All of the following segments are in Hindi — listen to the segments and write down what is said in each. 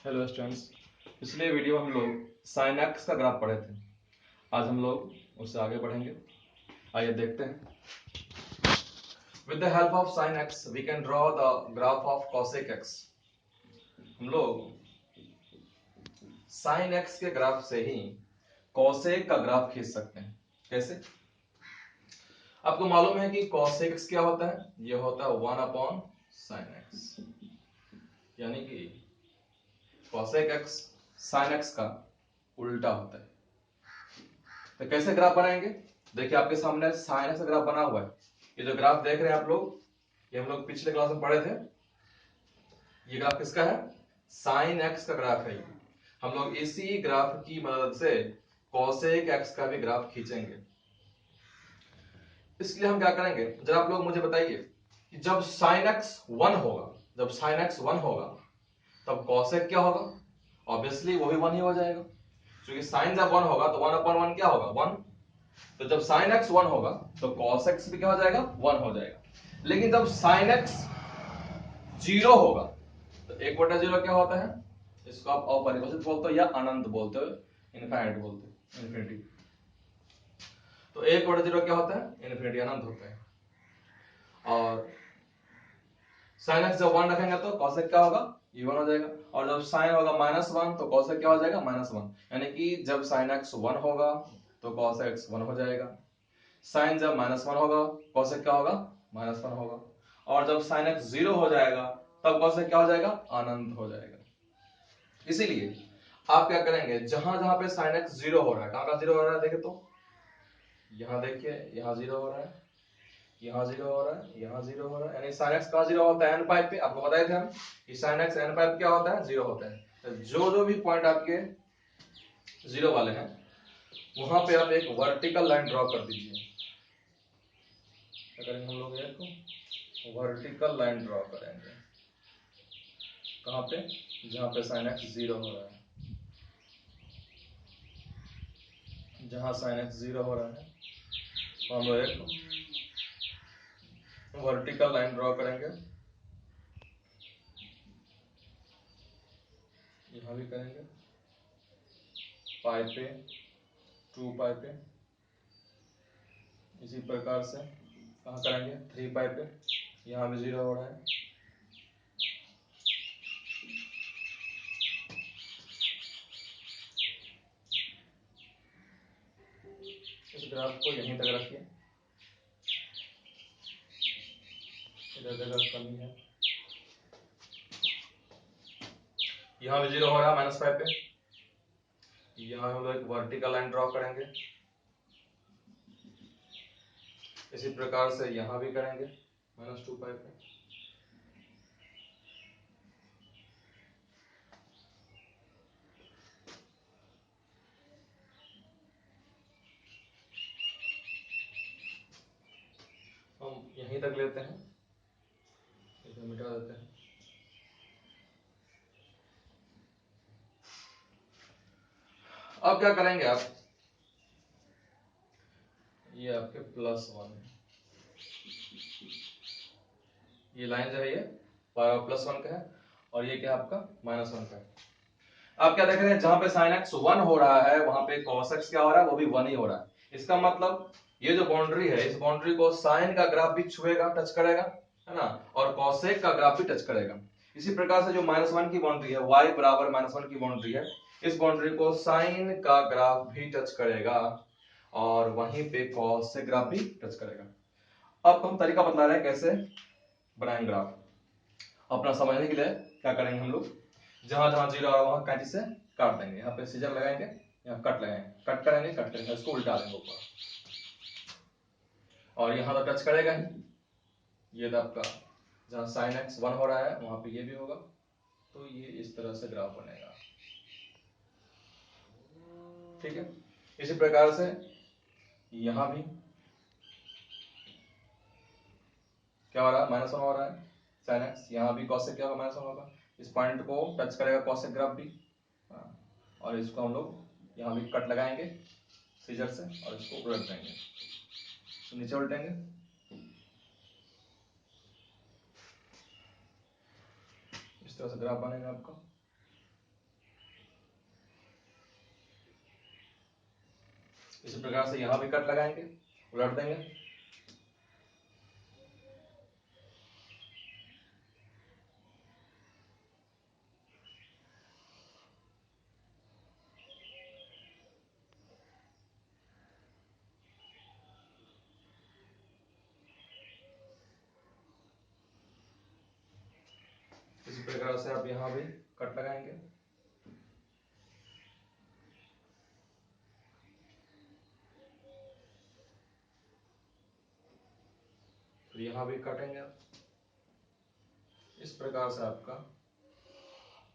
हेलो स्टूडेंट्स, पिछले वीडियो हम लोग साइन एक्स का ग्राफ पढ़े थे। आज हम लोग उससे आगे बढ़ेंगे। आइए देखते हैं। With the help of sine x we can draw the graph of cosec x. हम लोग साइन एक्स के ग्राफ से ही कॉसेक का ग्राफ खींच सकते हैं। कैसे? आपको मालूम है कि कॉसेक एक्स क्या होता है? यह होता है 1/sin एक्स, यानी कि कॉसेक एक्स साइन एक्स का उल्टा होता है। तो कैसे ग्राफ बनाएंगे? देखिए आपके सामने साइन एक्स का ग्राफ बना हुआ है। ये जो ग्राफ देख रहे हैं आप लोग, ये हम लोग पिछले क्लास में पढ़े थे। ये ग्राफ किसका है? साइन एक्स का ग्राफ है। हम लोग इसी ग्राफ की मदद से कॉसेक एक्स का भी ग्राफ खींचेंगे। इसलिए हम क्या करेंगे, जरा आप लोग मुझे बताइए कि जब साइन एक्स 1 होगा, जब साइन एक्स 1 होगा तब कॉसेक क्या होगा? ऑब्वियसली वो भी 1 ही हो जाएगा, क्योंकि साइन जब 1 होगा तो 1/1 क्या होगा? 1। तो जब sin x 1 होगा तो cos x भी क्या हो जाएगा? 1 हो जाएगा। लेकिन जब sin x 0 होगा तो 1/0 क्या होता है? इसको आप अपरिभाषित बोलते हो या अनंत बोलते हो, इनफाइनाइट बोलते हो, इन्फिनिटी। तो 1/0 क्या होता है? इन्फिनिटी, अनंत होता है। और sin x जब 1 रखेंगे तो cos x क्या होगा? ये 1 हो जाएगा। और जब sin होगा -1 तो cos x क्या हो जाएगा? -1। यानी कि जब sin x 1 होगा तो cos x 1 हो जाएगा। साइन जब -1 होगा कॉसेक क्या होगा? -1 होगा। और जब साइन एक्स 0 हो जाएगा तब कॉसेक क्या हो जाएगा? अनंत हो जाएगा। इसीलिए आप क्या करेंगे, जहां जहां पे साइन एक्स 0 हो रहा है, कहां 0 हो रहा है देखे तो, यहां देखिए, यहां 0 हो रहा है, यहां 0 हो रहा है, यहां 0 हो रहा है, यानी साइन एक्स कहां 0 होता है? एन पाइप पे। आपको बताए थे हम कि साइन एक्स एन पाइप क्या होता है? 0 होता है। तो जो भी पॉइंट आपके 0 वाले हैं वहां पे आप एक वर्टिकल लाइन ड्रॉ कर दीजिए। क्या करेंगे हम लोग? एक वर्टिकल लाइन ड्रॉ करेंगे। कहां पे? जहां पे साइन एक्स 0 हो रहा है, जहां साइन एक्स 0 हो रहा है तो हम लोग एक वर्टिकल लाइन ड्रॉ करेंगे। यहां भी करेंगे, पाई पे, 2 पाई पे। इसी प्रकार से कहां करेंगे? 3 पाई पे। यहां भी 0 हो रहा है। इस ग्राफ को यहीं तक रखिए, इधर जगह कमी है। यहां भी 0 हो रहा है -5 पे। यहां हम लोग एक वर्टिकल लाइन ड्रॉ करेंगे। इसी प्रकार से यहां भी करेंगे -2 पाई पे। हम यहीं तक लेते हैं, इसे मिटा देते हैं। अब क्या करेंगे आप, ये आपके +1 है, ये लाइन जो है ये +1 का है, और ये क्या आपका -1 का है। आप क्या देख रहे हैं, जहां पे sin x 1 हो रहा है वहां पे cos x क्या हो रहा है? वो भी 1 ही हो रहा है। इसका मतलब ये जो बाउंड्री है, इस बाउंड्री को sin का ग्राफ भी छुएगा, टच करेगा, है ना, और cosec का ग्राफ भी टच करेगा। इसी प्रकार से जो -1 की बाउंड्री है, y बराबर -1 की बाउंड्री है, इस बाउंड्री को sin का ग्राफ भी टच करेगा और वहीं पे cosec ग्राफ भी टच करेगा। अब हम तरीका बतला रहे हैं कैसे बनाएंगे ग्राफ। अपना समझने के लिए क्या करेंगे हम लोग, जहां जहां 0 आ वहां कैंची से काट देंगे। यहाँ पे सीजर लगाएंगे, यहाँ कट लगाएंगे, कट करेंगे, कट करेंगे, इसको उल्टा देंगे ऊपर, और यहाँ तो टच करेगा ही। ये तो आपका जहां साइन एक्स 1 हो रहा है वहां पे ये भी होगा, तो ये इस तरह से ग्राफ बनेगा। ठीक है, इसी प्रकार से यहां भी क्या हो रहा है? -1 हो रहा है साइन एक्स, यहाँ भी कॉसेक क्या होगा? -1 होगा। इस पॉइंट को टच करेगा कॉसेक ग्राफ भी, और इसको हम लोग यहाँ भी कट लगाएंगे सीजर से और इसको उलट देंगे, तो नीचे उल्टेंगे। इस तरह से ग्राफ बनेगा आपका। इसी प्रकार से यहां भी कट लगाएंगे, उलट देंगे। इसी प्रकार से आप यहां भी कट लगाएंगे। फिर यहां भी काटेंगे। इस प्रकार से आपका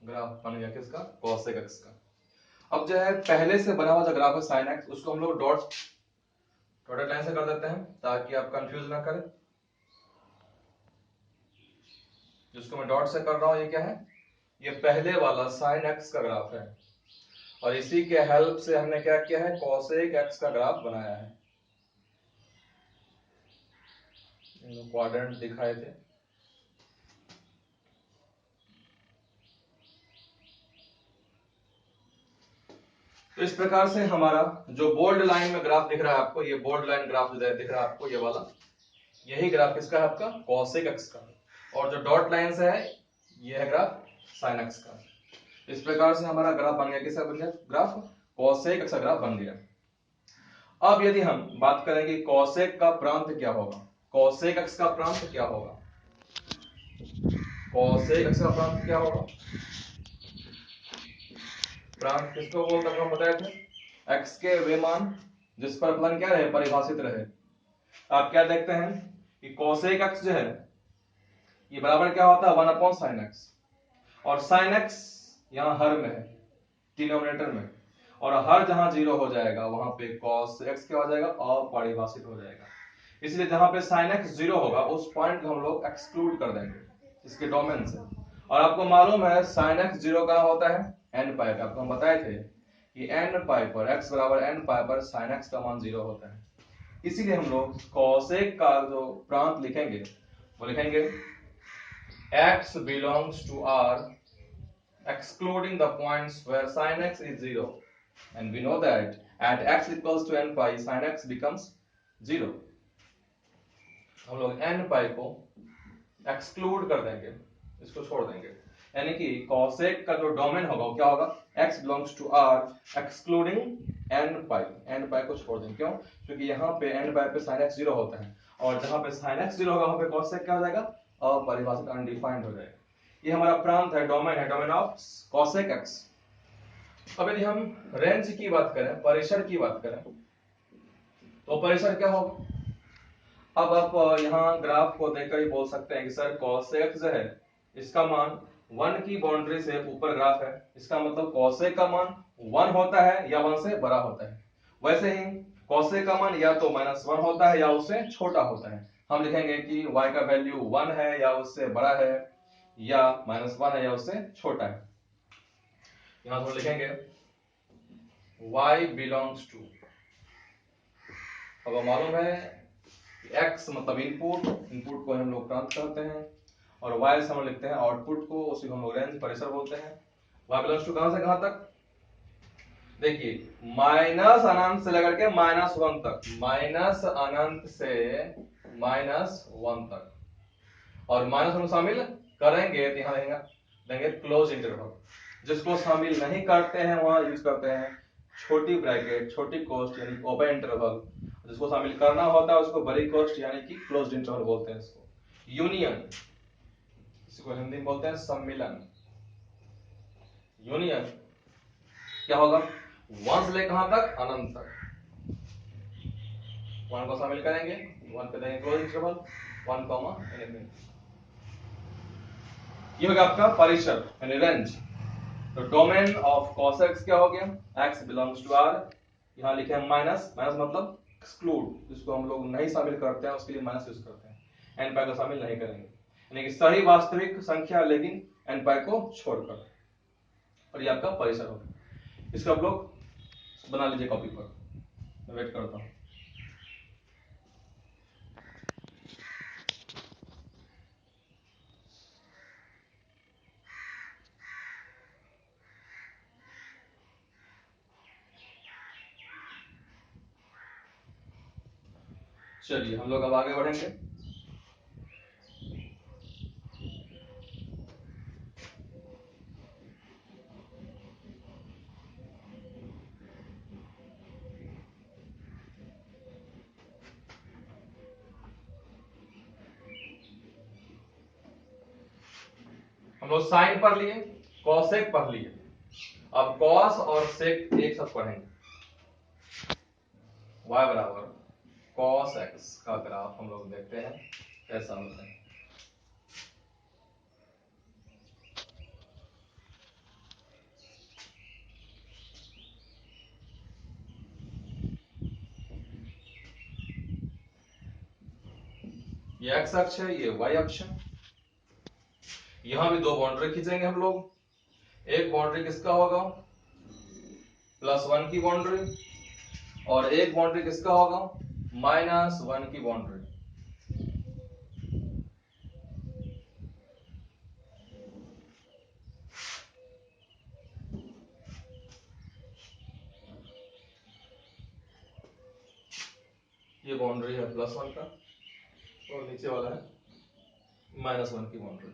ग्राफ बन गया किसका, cosec x का। अब जो है पहले से बना हुआ जो ग्राफ है sin x, उसको हम लोग डॉटेड लाइन से कर देते हैं ताकि आप कंफ्यूज ना करें। जिसको मैं डॉट से कर रहा हूं ये क्या है, ये पहले वाला sin x का ग्राफ है, और इसी के हेल्प से हमने क्या किया है, cosec x का ग्राफ बनाया है। क्वाड्रेंट दिखाए थे। तो इस प्रकार से हमारा जो बोल्ड लाइन में ग्राफ दिख रहा है आपको, ये बोल्ड लाइन ग्राफ जो दिख रहा है आपको, ये वाला, यही ग्राफ किसका है आपका, cosec x का। और जो डॉट लाइन से है ये है ग्राफ sin x का। इस प्रकार से हमारा ग्राफ बन गया, किसका बन गया, ग्राफ cosec x का ग्राफ बन गया। अब यदि हम बात करें कि cosec का प्रांत क्या होगा, cosec x का प्रांत क्या होगा, cosec x का प्रांत क्या होगा, प्रांत किसको बोलते हैं, हम बताए थे, x के वे मान जिस पर फलन क्या रहे, परिभाषित रहे। आप क्या देखते हैं कि cosec x जो है ये बराबर क्या होता है, 1/sin x, और sin x यहां हर में है, डिनोमिनेटर में, और हर जहां जीरो हो जाएगा वहां पे cos x क्या हो जाएगा, अपरिभाषित हो जाएगा। इसलिए जहां पे sin x जीरो होगा उस पॉइंट को हम लोग एक्सक्लूड कर देंगे इसके डोमेन से। और आपको मालूम है sin x जीरो कहां होता है, n पाई पे। आपको हम बताए थे कि n पाई पर x बराबर n पाई पर sin x का मान जीरो होता है। इसीलिए हम लोग cosec का जो प्रांत लिखेंगे वो लिखेंगे x belongs to R excluding the points where sin x is 0, and we know that at x equals to n pi sin x becomes 0। हम लोग n पाई को एक्सक्लूड कर देंगे, इसको छोड़ देंगे, यानी कि cosec का जो डोमेन होगा वो क्या होगा, x belongs to R excluding n पाई को छोड़ देंगे। क्यों, क्योंकि यहाँ पे n पाई पे sin x 0 होता है, और जहां पे sin x 0 होगा वहां पे cosec क्या हो जाएगा, अपरिभाषित, अनडिफाइंड हो जाएगा। ये हमारा प्रांत है, डोमेन है, डोमेन ऑफ cosec x। अब यदि हम रेंज की बात करें, परिसर की बात करें, तो परिसर क्या होगा। अब आप यहाँ ग्राफ को देखकर ही बोल सकते हैं कि सर cosec जो है इसका मान 1 की बाउंड्री से ऊपर ग्राफ है, इसका मतलब cosec का मान 1 होता है या 1 से बड़ा होता है। वैसे ही cosec का मान या तो -1 होता है या उससे छोटा होता है। हम लिखेंगे कि y का वैल्यू 1 है या उससे बड़ा है, या -1 है या उससे छोटा है। यहां हम लिखेंगे y belongs to, अब मालूम है x मतलब इनपुट को हम लोग प्राप्त करते हैं, और y से हम लिखते हैं आउटपुट को, उसी को हम लोग रेंज परिसर बोलते हैं। y बिलोंग्स टू कहां से कहां तक, देखिए माइनस अनंत से लेकर के -1 तक, माइनस अनंत से -1 तक, और माइनस में शामिल करेंगे तो यहां देंगे क्लोज इंटरवल। जिसको शामिल नहीं करते हैं वहां यूज करते हैं छोटी ब्रैकेट, छोटी कोस्ट यानी ओपन इंटरवल। जिसको शामिल करना होता है उसको बड़ी कोस्ट यानी कि क्लोज्ड इंटरवल बोलते हैं। इसको यूनियन, इसको हिंदी में बोलते हैं सम्मिलन। यूनियन क्या होगा, 1 से लेकर कहां तक, अनंत तक। 1 को शामिल करेंगे, 1 पे देंगे क्लोज इंटरवल, 1 कॉमा एनीथिंग। ये हो गया आपका परिसर यानी रेंज। तो डोमेन ऑफ cosec x क्या हो गया, x बिलोंग्स टू R, यहां लिखे हम माइनस मतलब एक्सक्लूड, जिसको हम लोग नहीं शामिल करते हैं उसके लिए माइनस यूज करते हैं, n पाई को शामिल नहीं करेंगे, यानी कि सही वास्तविक संख्या लेकिन n पाई को छोड़कर। और ये आपका परिसर होगा। इसको आप लोग बना लीजिए कॉपी पर, मैं वेट करता हूं। चलिए हम लोग अब आगे बढ़ेंगे। हम लोग साइन पढ़ लिए, कॉसेक पढ़ लिए, अब कॉस और सेक एक साथ पढ़ेंगे। y बराबर कॉस एक्स का ग्राफ हम लोग देखते हैं कैसा होता है। ये एक्स अक्ष है, ये वाई अक्ष है। यहां भी दो बाउंड्री खींचेंगे हम लोग। एक बाउंड्री किसका होगा, +1 की बाउंड्री, और एक बाउंड्री किसका होगा, -1 की बाउंड्री। ये बाउंड्री है +1 का और नीचे वाला है -1 की बाउंड्री।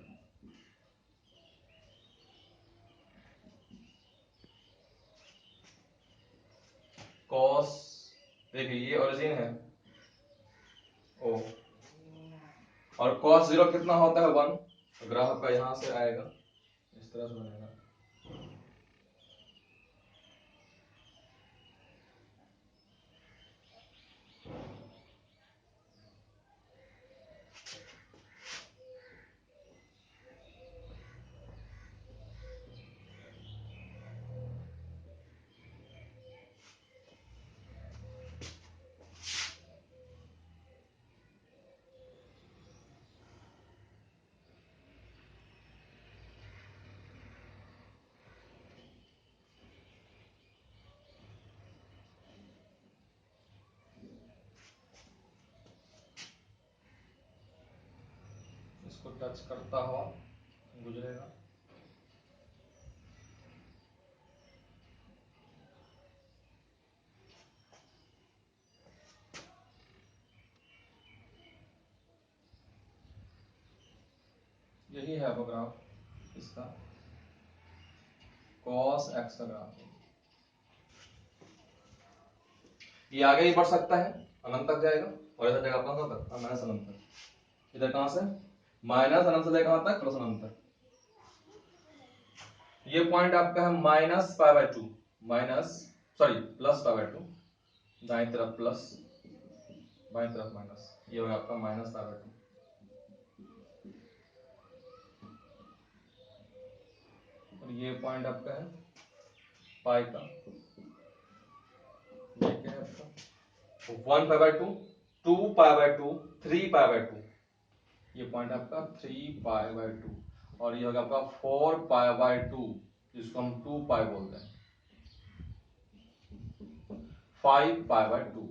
कॉस, देखिए ये ओरिजिन है ओ, और कॉस 0 कितना होता है 1, तो ग्राफ का यहां से आएगा इस तरह से बनेगा। इसको टच करता हुआ गुजरेगा। यही है वो ग्राफ इसका, कॉस एक्स का ग्राफ। ये आगे ही बढ़ सकता है, अनंत तक जाएगा, और इधर जाएगा कहां तक, माइनस अनंत तक। इधर कहां से, माइनस अनंत से लेकर कहां तक, प्लस अनंत तक। ये पॉइंट आपका है -π/2, माइनस सॉरी +π/2, दाएं तरफ प्लस बाएं तरफ माइनस, ये होगा आपका -π/2। और ये पॉइंट आपका है पाई का, ये क्या है आपका 1π/2, 2π/2, 3π/2, ये पॉइंट आपका 3π/2, और ये होगा आपका 4π/2, जिसको हम 2π बोलते हैं, 5π/2।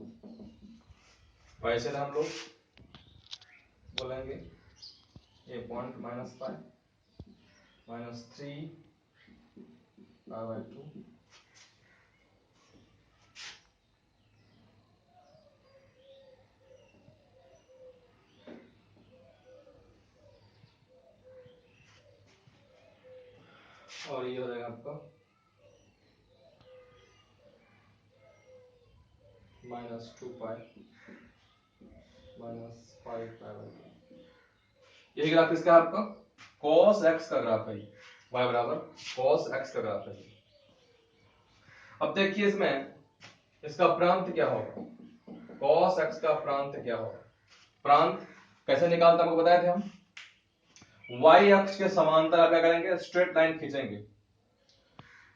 वैसे हम लोग बोलेंगे ये पॉइंट -π, -3π/2, और ये हो जाएगा आपका -2π, -5π/2। यही ग्राफ किसका है आपका, cos x का ग्राफ है, y बराबर cos x का ग्राफ है। अब देखिए इसमें इसका प्रांत क्या होगा, cos x का प्रांत क्या होगा। प्रांत कैसे निकालते हमको बताए थे हम, y अक्ष के समांतर आप क्या करेंगे, स्ट्रेट लाइन खींचेंगे,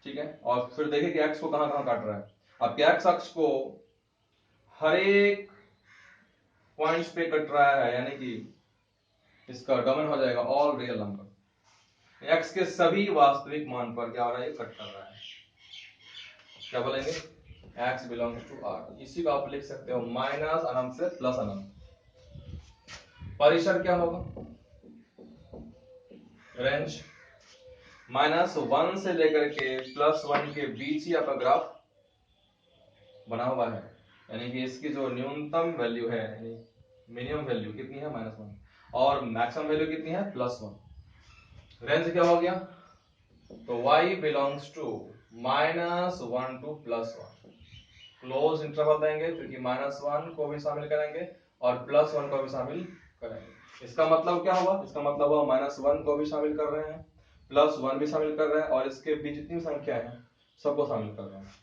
ठीक है, और फिर देखिए कि x को कहां कहां काट रहा है। आपके x अक्ष को हर एक पॉइंट्स पे कट रहा है, यानी कि इसका डोमेन हो जाएगा ऑल रियल नंबर। x के सभी वास्तविक मान पर क्या हो रहा है, कट कर रहा है। क्या बोलेंगे, x बिलोंग्स टू R। इसी को आप लिख सकते हो माइनस अनंत से प्लस अनंत। परिसर क्या होगा, रेंज -1 से लेकर के +1 के बीच ही आपका ग्राफ बना हुआ है, यानी कि इसकी जो न्यूनतम वैल्यू है, यानी मिनिमम वैल्यू कितनी है -1 और मैक्सिमम वैल्यू कितनी है +1। रेंज क्या हो गया, तो y belongs to -1 to +1। Close interval देंगे क्योंकि -1 को भी शामिल करेंगे और +1 को भी शामिल करेंगे। इसका मतलब क्या हुआ, इसका मतलब हुआ -1 को भी शामिल कर रहे हैं, +1 भी शामिल कर रहे हैं और इसके बीच जितनी संख्या है सबको शामिल कर रहे हैं।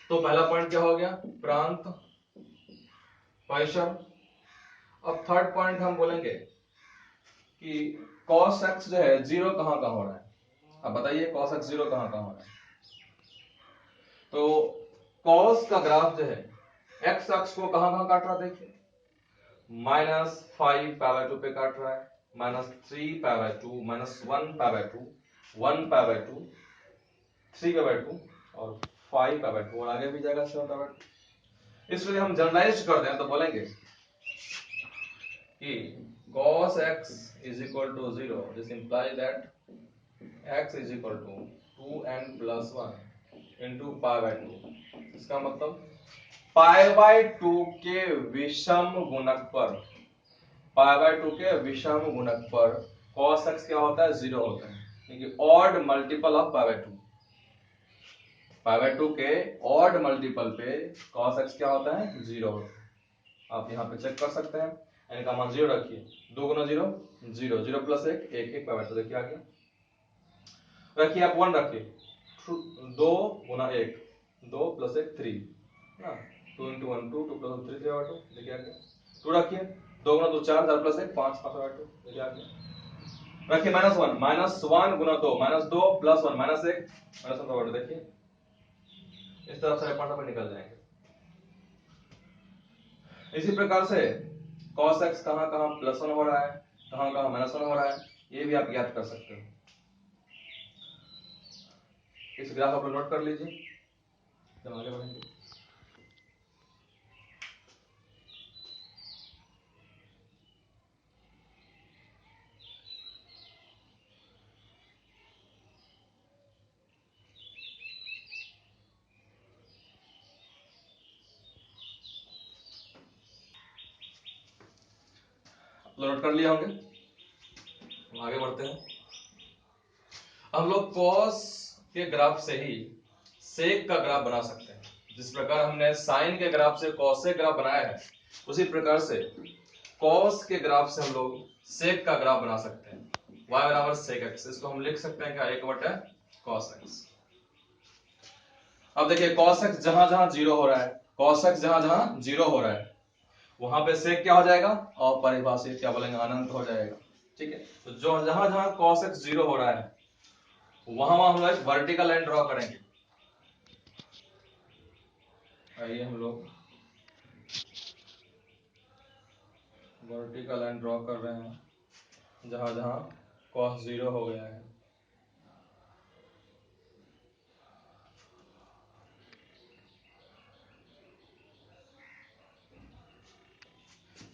तो पहला पॉइंट क्या हो गया, प्रांत परिसर। अब थर्ड पॉइंट हम बोलेंगे कि cos x जो है जीरो कहां कहां हो रहा है। अब बताइए cos x जीरो कहां कहां हो रहा है। तो cos का ग्राफ जो है x अक्ष को कहां कहां काट रहा है, देखिए -5π/2 पे काट रहा है, -3π/2, -1π/2, 1π/2, 3π/2 और 5π/2 और आगे भी जाएगा 7π/2। इसलिए हम जनरलाइज कर दें तो बोलेंगे कि cos x is equal to 0, this implies that x is equal to 2n plus 1 into π/2। इसका मतलब π/2 के विषम गुणक पर, π/2 के विषम गुणक पर cos x क्या होता है, 0 होता है, क्योंकि ऑड मल्टीपल ऑफ π/2, π/2 के ऑड मल्टीपल पे cos x क्या होता है, 0 होता है। आप यहाँ पे चेक कर सकते हैं, n का मान 0 रखिए, 2 गुना 0 0, 0 प्लस 1 1 1 π/2 देखिए आ गया। रखिए आप 1 रखिए, 2 गुना 1 2 प्लस 1 3 ना, 2 into 1 2 2 प्लस 1 3 3/2 देखिए आ गया। 2 रखिए, 2 गुना 2 4 4 प्लस 1 5 5/2 देखिए आ गया। रखिए -1 गुना 2 -2 प्लस 1 -1 -1/2 देखिए, इस तरफ से पॉइंट पर निकल जाएंगे। इसी प्रकार से cos x कहां कहां +1 हो रहा है, कहां कहां -1 हो रहा है, ये भी आप याद कर सकते हो। इस ग्राफ आप लोग नोट कर लीजिए जब आगे बढ़ेंगे। नोट कर लिए होंगे, हम आगे बढ़ते हैं। हम लोग cos के ग्राफ से ही sec का ग्राफ बना सकते हैं। जिस प्रकार हमने sin के ग्राफ से cosec ग्राफ बनाया है, उसी प्रकार से cos के ग्राफ से हम लोग sec का ग्राफ बना सकते हैं। y बराबर sec x, इसको हम लिख सकते हैं क्या, 1/cos x। अब देखिए cos x जहां जहां 0 हो रहा है, cos x जहां जहां 0 हो रहा है वहां पे sec क्या हो जाएगा, अपरिभाषित, क्या बोलेंगे, अनंत हो जाएगा। ठीक है, तो जो जहां जहां cos x 0 हो रहा है वहां वहां हम लोग वर्टिकल लाइन ड्रॉ करेंगे। आइए हम लोग वर्टिकल लाइन ड्रॉ कर रहे हैं जहां जहां cos 0 हो गया है।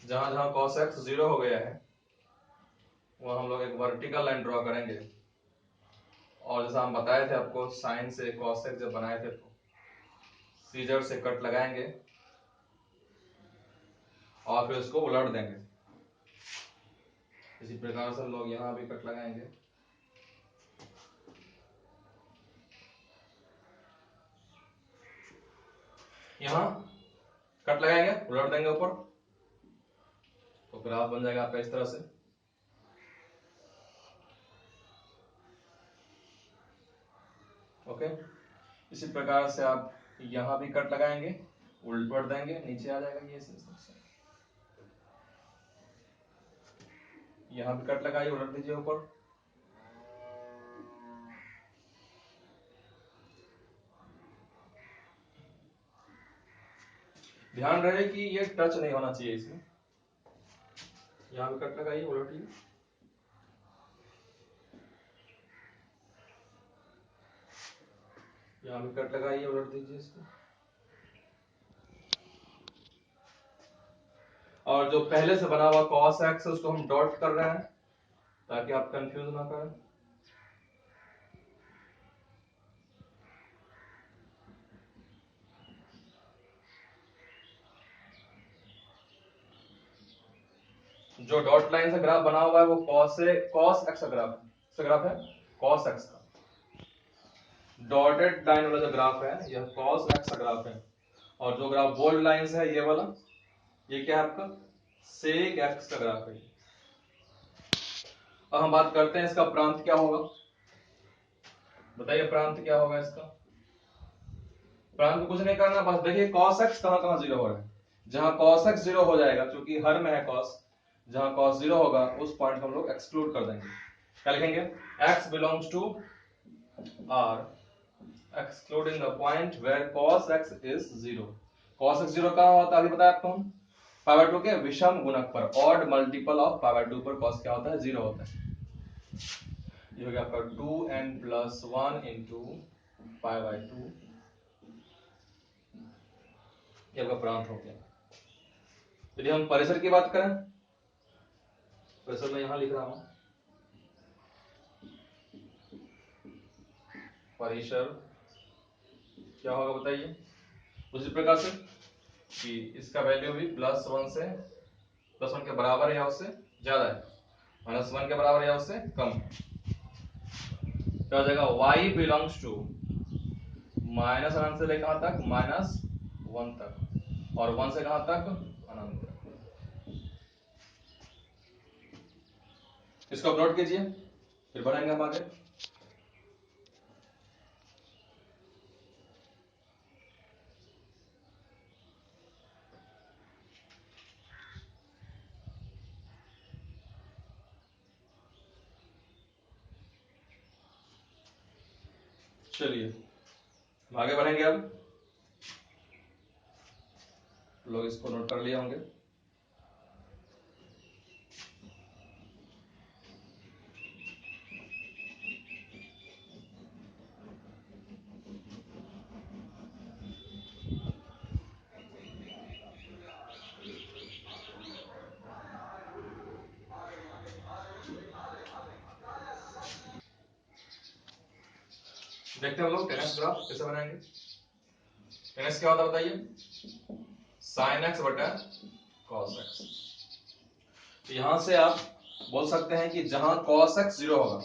जहां जहां cos x 0 हो गया है वहां हम लोग एक वर्टिकल लाइन ड्रॉ करेंगे। और जैसा हम बताए थे आपको, साइन से cos x जब बनाए थे तो सीजर से कट लगाएंगे और फिर उसको उलट देंगे। इसी प्रकार से हम लोग यहाँ भी कट लगाएंगे। यहाँ कट लगाएंगे, उलट देंगे ऊपर, तो ग्राफ बन जाएगा आपका इस तरह से। ओके, इसी प्रकार से आप यहाँ भी कट लगाएंगे, उलट देंगे, नीचे आ जाएगा ये इस तरह से। यहाँ भी कट लगाइए, उलट दीजिए ऊपर। ध्यान रहे कि ये टच नहीं होना चाहिए इसमें। यहाँ भी कट लगाइए, उलटिए। यहाँ भी कट लगाइए, उलट दीजिए इसको। और जो पहले से बना हुआ cos x उसको हम डॉट कर रहे हैं ताकि आप कंफ्यूज ना करें। जो डॉट लाइन से ग्राफ बना हुआ है वो cos x का ग्राफ है cos x का। डॉटेड लाइन वाला जो ग्राफ है यह cos x का ग्राफ है, और जो ग्राफ बोल्ड लाइन से है ये वाला, ये क्या है आपका sec x का ग्राफ है। अब हम बात करते हैं इसका प्रांत क्या होगा। बताइए प्रांत क्या होगा इसका। प्रांत कुछ नहीं करना, बस देखिए cos x कहां कहां जीरो हो रहा है। जहां cos x जीरो हो जाएगा, क्योंकि हर में है cos, जहां cos जीरो होगा उस पॉइंट हम लोग एक्सक्लूड कर देंगे। क्या लिखेंगे, x belongs to R excluding the point where cos x is 0। cos x 0 कहां होता है अभी बताया आपको हम, पाई बाय 2 के विषम गुणक पर, odd multiple of pi by 2 पर cos क्या होता है 0 होता है। ये हो गया आपका 2n plus 1 into pi by 2, ये आपका प्रांत हो गया। यदि हम परिसर की बात करें, परिसर में यहां लिख रहा हूं, परिसर क्या होगा बताइए। उसी प्रकार से कि इसका वैल्यू भी प्लस वन के बराबर है या उससे ज्यादा है, माइनस 1 के बराबर है या उससे कम है। क्या हो जाएगा, y बिलोंग्स टू माइनस अनंत से लेकर कहां तक, माइनस 1 तक, और 1 से कहां तक, अनंत तक। इसको अपलोड कीजिए, फिर बढ़ेंगे हम आगे। चलिए आगे बढ़ेंगे। अब लोग इसको नोट कर लिए होंगे। देखते हैं हम लोग 10x ग्राफ कैसे बनाएंगे। 10x क्या होता है बताइए, sin x बटा cos x। तो यहां से आप बोल सकते हैं कि जहां cos x 0 होगा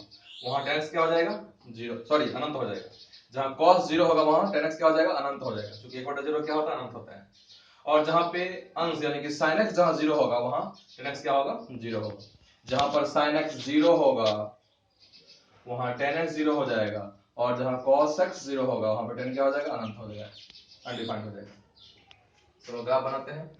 वहां tan x क्या हो जाएगा, अनंत हो जाएगा। जहां cos 0 होगा वहां tan x क्या हो जाएगा, अनंत हो जाएगा, क्योंकि 1/0 क्या होता है, अनंत होता है। और जहां पे अंश यानी कि sin x जहां 0 होगा वहां tan x क्या होगा, 0 होगा। जहां पर sin x 0 होगा वहां tan x 0 हो जाएगा, और जहां cos x 0 होगा वहां पर tan क्या हो जाएगा, अनंत हो जाएगा, अनडिफाइंड हो जाएगा। चलो ग्राफ बनाते हैं।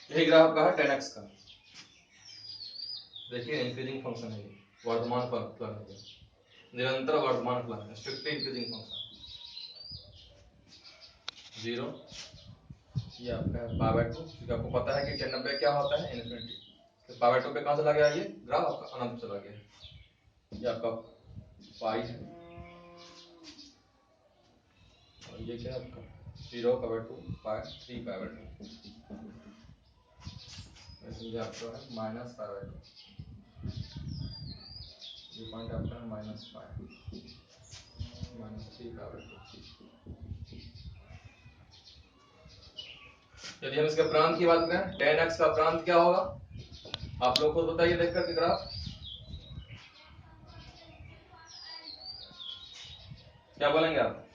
यही ग्राफ का है 10x का। देखिए इंक्रीजिंग फंक्शन है, ये वर्धमान फलन है, निरंतर वर्धमान फलन है, स्ट्रिक्टली इंक्रीजिंग फंक्शन। 0 ये आपका है पाई बाय 2, क्योंकि आपको पता है कि 90 क्या होता है, इनफिनिटी। तो पाई बाय 2 पे कहां चला गया, ये ग्राफ आपका अनंत चला गया। ये आपका पाई है, और ये क्या है आपका 0 pi by 2 pi 3 pi by 2, ये आपका है माइनस पाई बाय 2, ये पॉइंट आपका है minus pi, minus 3 pi by 2। यदि हम इसके प्रांत की बात करें, tan x का प्रांत क्या होगा, आप लोग खुद बताइए देख करके ग्राफ। क्या बोलेंगे आप,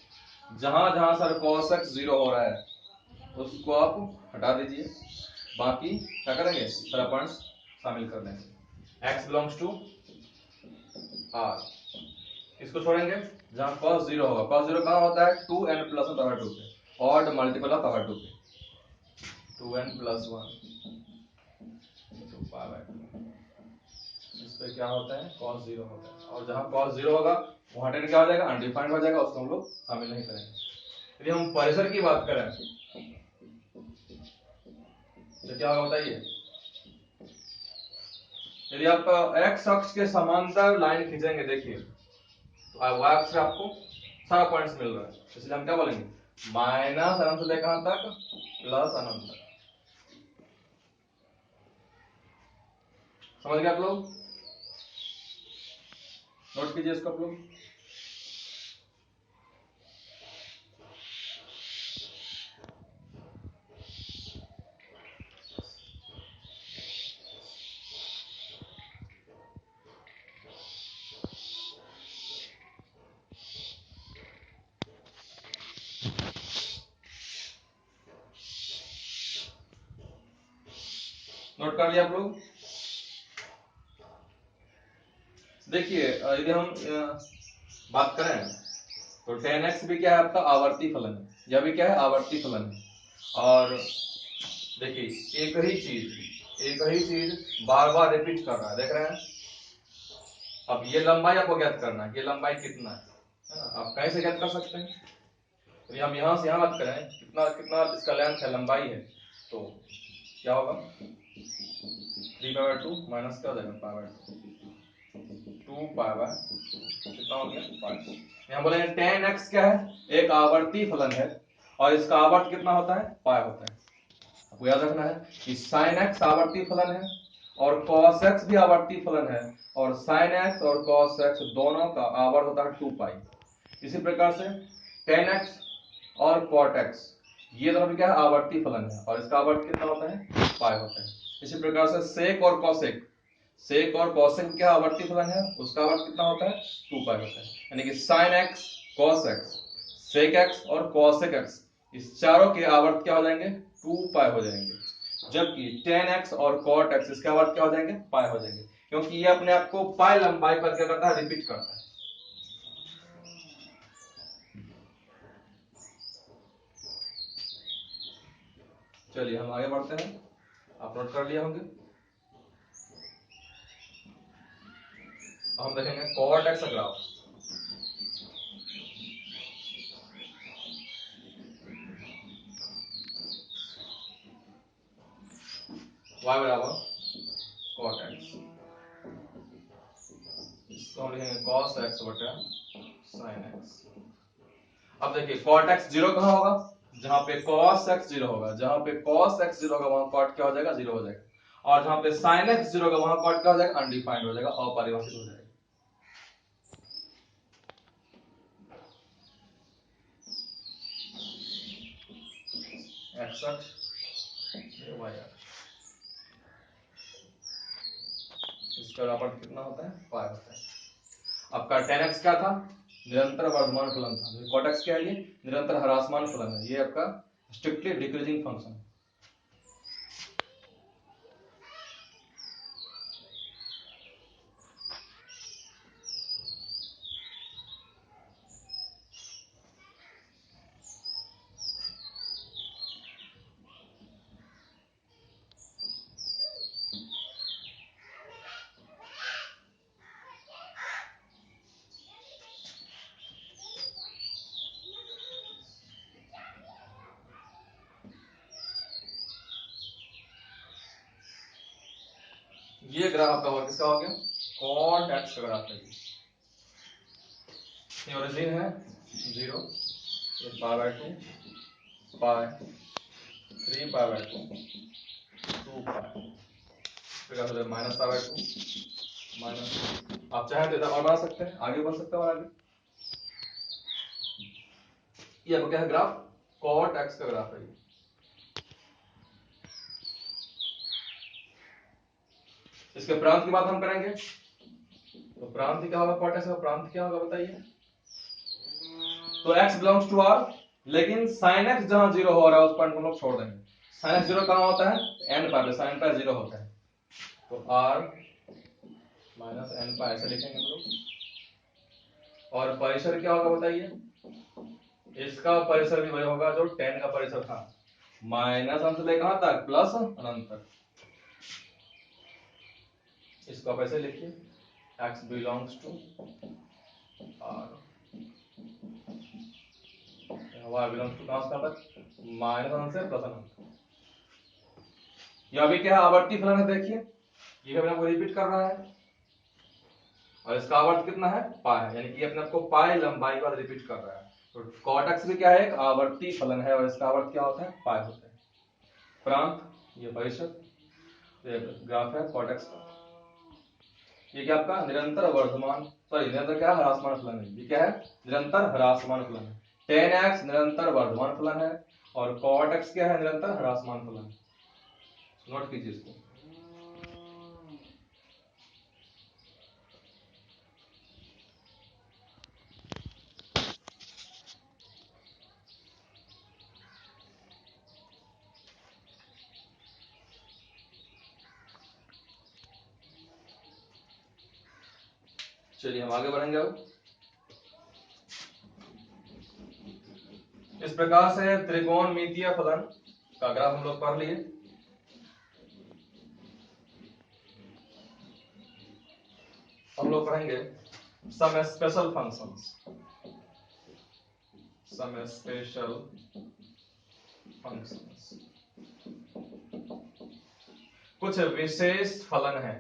जहां जहां सर cos x 0 हो रहा है उसको आप हटा दीजिए, बाकी क्या करेंगे, सारा पॉइंट्स शामिल कर देंगे। x बिलोंग्स टू r, इसको छोड़ेंगे जहां cos 0 होगा। cos 0 कहां होता है, 2n प्लस 2 पे, ऑड मल्टीपल ऑफ पावर 2 पे 2n + 1 तो पाई बाय 2। इस पे क्या होता है cos 0 होता है, और जहां cos 0 होगा वहां tan क्या हो जाएगा अनडिफाइंड हो जाएगा, उसको हम लोग शामिल नहीं करेंगे। यदि हम परिसर की बात करें तो क्या होगा बताइए। यदि आप x अक्ष के समांतर लाइन खींचेंगे, देखिए तो y अक्ष पे आपको सारा पॉइंट्स मिल रहा है, इसलिए हम क्या बोलेंगे माइनस अनंत से लेकर कहां तक प्लस अनंत तक। समझ गए आप लोग, नोट कीजिए इसको आप लोग। नोट कर लिया आप लोग। देखिए यदि हम बात करें तो tan x भी क्या है आपका आवर्ती फलन है, यह भी क्या है आवर्ती फलन है। और देखिए एक ही चीज बार बार रिपीट कर रहा है, देख रहे हैं। अब ये लंबाई आपको ज्ञात करना है, ये लंबाई कितना है ना, आप कहीं से ज्ञात कर सकते हैं। तो हम यहां से यहां बात करें कितना कितना इसका लेंथ है, लंबाई है, तो क्या होगा 3 पाई बाय 2 माइनस क्या हो जाएगा पाई बाय 2 पाई बाय कितना हो गया 5। यहाँ बोलेंगे tan x क्या है, एक आवर्ती फलन है, और इसका आवर्त कितना होता है पाई होता है। आपको याद रखना है कि sin x आवर्ती फलन है और cos x भी आवर्ती फलन है, और sin x और cos x दोनों का आवर्त होता है 2 पाई। इसी प्रकार से tan x और cot x ये दोनों भी क्या है आवर्ती फलन है, और इसका आवर्त कितना होता है पाई होता है। इसी प्रकार से sec और cosec, सेक और कॉसेक क्या आवर्ती फलन है, उसका आवर्त कितना होता है 2 पाई होता है। यानी कि sin x cos x sec x और cosec x इस चारों के आवर्त क्या हो जाएंगे 2 पाई हो जाएंगे, जबकि tan x और cot x इसके आवर्त क्या हो जाएंगे पाई हो जाएंगे, क्योंकि ये अपने आप को पाई लंबाई पर क्या करता है रिपीट करता है। चलिए हम आगे बढ़ते हैं, आप नोट कर लिए होंगे। हम देखेंगे cot x का ग्राफ। y बराबर cot x, इसको हम लिखेंगे cos x बटा sin x। अब देखिए cot x 0 कहां होगा, जहां पे cos x 0 होगा, जहां पे cos x 0 होगा वहां cot क्या हो जाएगा 0 हो जाएगा, और जहां पे sin x 0 होगा वहां cot क्या हो जाएगा अनडिफाइंड हो जाएगा, अपरिभाषित हो जाएगा। x अक्ष ये y अक्ष, इसका आवर्त कितना होता है पाई होता है। आपका tan x क्या था निरंतर वर्धमान फलन था, cot x क्या है ये निरंतर ह्रासमान फलन है, ये आपका स्ट्रिक्टली डिक्रीजिंग फंक्शन है। ये ग्राफ आपका हुआ किसका हो गया cot x का ग्राफ है। ये ओरिजिन है 0, ये pi by 2 pi 3 pi by 2 2 पाई फिर माइनस पाई बाय 2 माइनस, आप चाहे तो इधर और बना सकते हैं, आगे बढ़ सकते हैं और आगे। ये आपका क्या है ग्राफ cot x का ग्राफ है ये। इसके प्रांत की बात हम करेंगे तो प्रांत क्या होगा cot x का प्रांत क्या होगा बताइए। तो x बिलोंग्स टू r, लेकिन sin x जहां 0 हो रहा है उस पॉइंट को हम लोग छोड़ देंगे। sin x 0 कहां होता है n पाई पे, sin पाई 0 होता है, तो r माइनस n पाई ऐसे लिखेंगे हम लोग। और परिसर क्या होगा बताइए, इसका परिसर भी वही होगा जो 10 का परिसर था, माइनस अंत ले कहां तक, प्लस अनंत तक। इसको आप ऐसे लिखिए, x belongs to r, y belongs to कहां से कहां तक, माइनस अनंत से प्लस अनंत। यह भी क्या है, आवर्ती फलन है, देखिए ये अपने आपको रिपीट कर रहा है और इसका आवर्त कितना है, पाई, यानी कि अपने आपको पाई लंबाई बाद रिपीट कर रहा है। तो cot x भी क्या है, एक आवर्ती फलन है और इसका आवर्त क्या होता है, पाई होता है। प्रांत ये परिषद, ये ग्राफ है cot x का, ये क्या आपका निरंतर वर्धमान, सॉरी निरंतर क्या है, ह्रासमान फलन है। ये क्या है, निरंतर ह्रासमान फलन है। 10x निरंतर वर्धमान फलन है और cot x क्या है, निरंतर ह्रासमान फलन है। नोट कीजिए इसको। चलिए हम आगे बढ़ेंगे। अब इस प्रकार से त्रिकोणमितीय फलन का ग्राफ हम लोग पढ़ लिए। हम लोग पढ़ेंगे some special functions, some special functions. कुछ विशेष फलन है,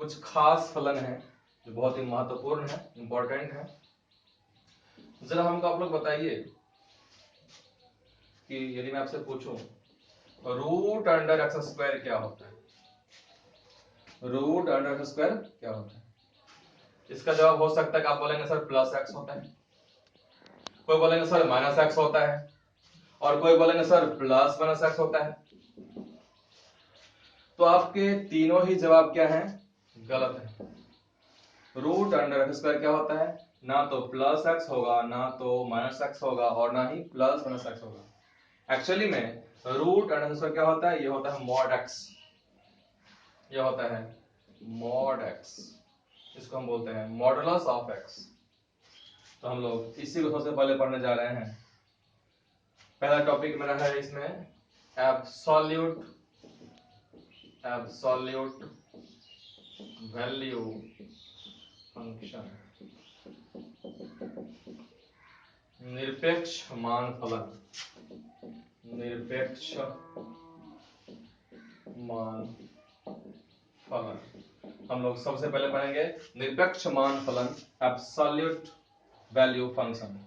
कुछ खास फलन है जो बहुत ही महत्वपूर्ण है, इंपॉर्टेंट है। जरा हमको आप लोग बताइए कि यदि मैं आपसे पूछूं रूट अंडर एक्स स्क्वायर क्या होता है, रूट अंडर एक्स स्क्वायर क्या होता है? इसका जवाब हो सकता है कि आप बोलेंगे सर प्लस एक्स होता है, कोई बोलेंगे सर माइनस एक्स होता है, और कोई बोलेंगे सर प्लस माइनस एक्स होता है। तो आपके तीनों ही जवाब क्या है, गलत है। रूट अंडर एक्स स्क्वायर क्या होता है, ना तो प्लस एक्स होगा, ना तो माइनस एक्स होगा, और ना ही प्लस माइनस एक्स होगा। एक्चुअली में रूट अंडर एक्स स्क्वायर क्या होता है, ये होता है मॉड एक्स, ये होता है मॉड एक्स, इसको हम बोलते हैं मॉडुलस ऑफ एक्स। तो हम लोग इसी को सबसे पहले पढ़ने जा रहे हैं। पहला टॉपिक मेरा है इसमें एब्सोल्यूट, एब्सोल्यूट वैल्यू फंक्शन, निरपेक्ष मान फलन, निरपेक्ष मान फलन। हम लोग सबसे पहले पढ़ेंगे निरपेक्ष मान फलन, एब्सोल्यूट वैल्यू फंक्शन,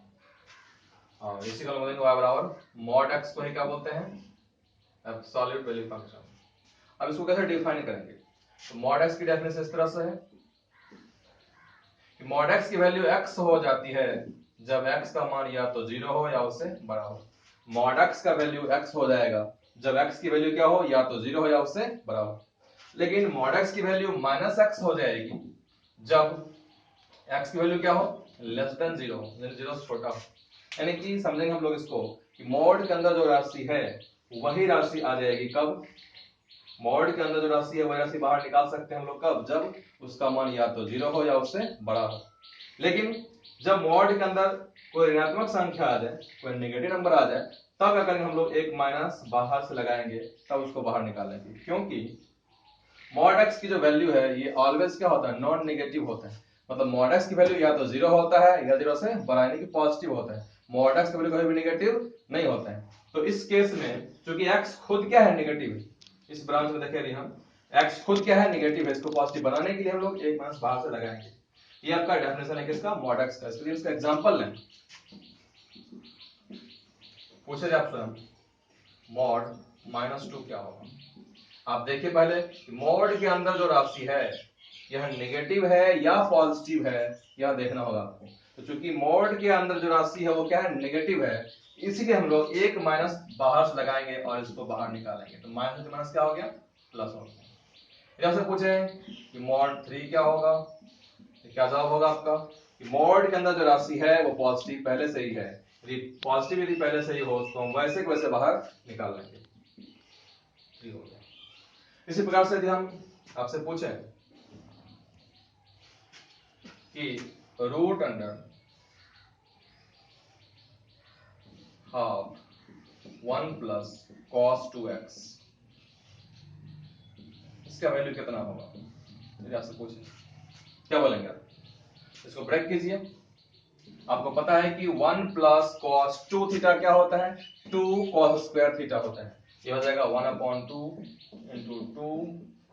और इसी को बोलेंगे y बराबर मॉड x को ही क्या बोलते हैं, एब्सोल्यूट वैल्यू फंक्शन। अब इसको कैसे डिफाइन करेंगे, तो मॉड x की डेफिनेशन इस तरह से है कि मॉड x की वैल्यू x हो जाती है जब x का मान या तो 0 हो या उससे बड़ा हो। मॉड x का वैल्यू x हो जाएगा जब x की वैल्यू क्या हो, या तो 0 हो या उससे बड़ा हो। लेकिन मॉड x की वैल्यू माइनस x हो जाएगी जब x की वैल्यू क्या हो, लेस देन 0 हो, यानी 0 से छोटा हो। यानी कि समझेंगे हम लोग इसको कि मॉड के अंदर जो राशि है वही राशि आ जाएगी कब, मॉड के अंदर जो राशि है वही राशि बाहर निकाल सकते हैं हम लोग कब, जब उसका मान या तो 0 हो या उससे बड़ा हो। लेकिन जब मॉड के अंदर कोई ऋणात्मक संख्या आ जाए, कोई नेगेटिव नंबर आ जाए, तब क्या करेंगे हम लोग, एक माइनस बाहर से लगाएंगे, तब उसको बाहर निकालेंगे। क्योंकि मॉड x की जो वैल्यू है ये ऑलवेज क्या होता है, नॉन नेगेटिव होता है। मतलब मॉड x की वैल्यू या तो 0 होता है या 0 से बड़ा, यानी कि पॉजिटिव होता है। मॉड x की वैल्यू कभी भी नेगेटिव नहीं होता है। तो इस केस में क्योंकि x खुद क्या है, नेगेटिव है, इस ब्रांच में देखें हम x खुद क्या है, नेगेटिव है, इसको पॉजिटिव बनाने के लिए हम लोग एक माइनस बाहर से लगाएंगे। ये आपका डेफिनेशन है किसका, मॉड x का। इसके लिए इसका एग्जांपल लें, पूछे जाए आपसे मॉड -2 क्या होगा। आप देखिए पहले मॉड के अंदर जो राशि है यह नेगेटिव है या पॉजिटिव है, यह देखना होगा आपको। तो चूंकि मॉड के अंदर जो राशि है वो क्या है, नेगेटिव है, इसीलिए हम लोग एक माइनस बाहर से लगाएंगे और इसको बाहर निकालेंगे। तो माइनस माइनस क्या हो गया, प्लस हो गया। इधर से पूछे कि मॉड 3 क्या होगा, तो क्या जवाब होगा आपका कि मॉड के अंदर जो राशि है वो पॉजिटिव पहले से ही है। यदि पॉजिटिव यदि पहले से ही हो तो हम वैसे के वैसे बाहर निकाल लेंगे। हो गया। इसी प्रकार से यदि हम आपसे पूछें कि root under half 1 plus cos 2x, इसका वैल्यू कितना होगा? मेरे आपसे पूछे, क्या बोलेंगे आप? इसको ब्रेक कीजिए। आपको पता है कि 1 प्लस cos 2 थीटा क्या होता है? 2 cos स्क्वायर थीटा होता है। ये हो जाएगा 1/2 इंटू 2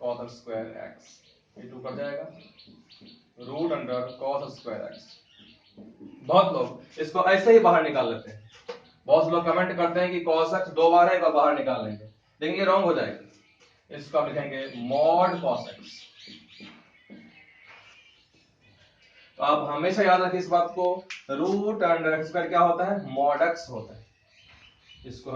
cos स्क्वायर x, ये 2 कट जाएगा, root under cos square x। बहुत लोग इसको ऐसे ही बाहर निकाल लेते हैं। बहुत लोग कमेंट करते हैं कि cos x 2 बार है, एक बार बाहर निकाल लेंगे, लेकिन ये रॉन्ग हो जाएगा। इसको आप लिखेंगे mod cos x। तो आप हमेशा याद रखिए इस बात को, रूट अंडर एक्स स्क्वायर क्या होता है? mod x होता है। इसको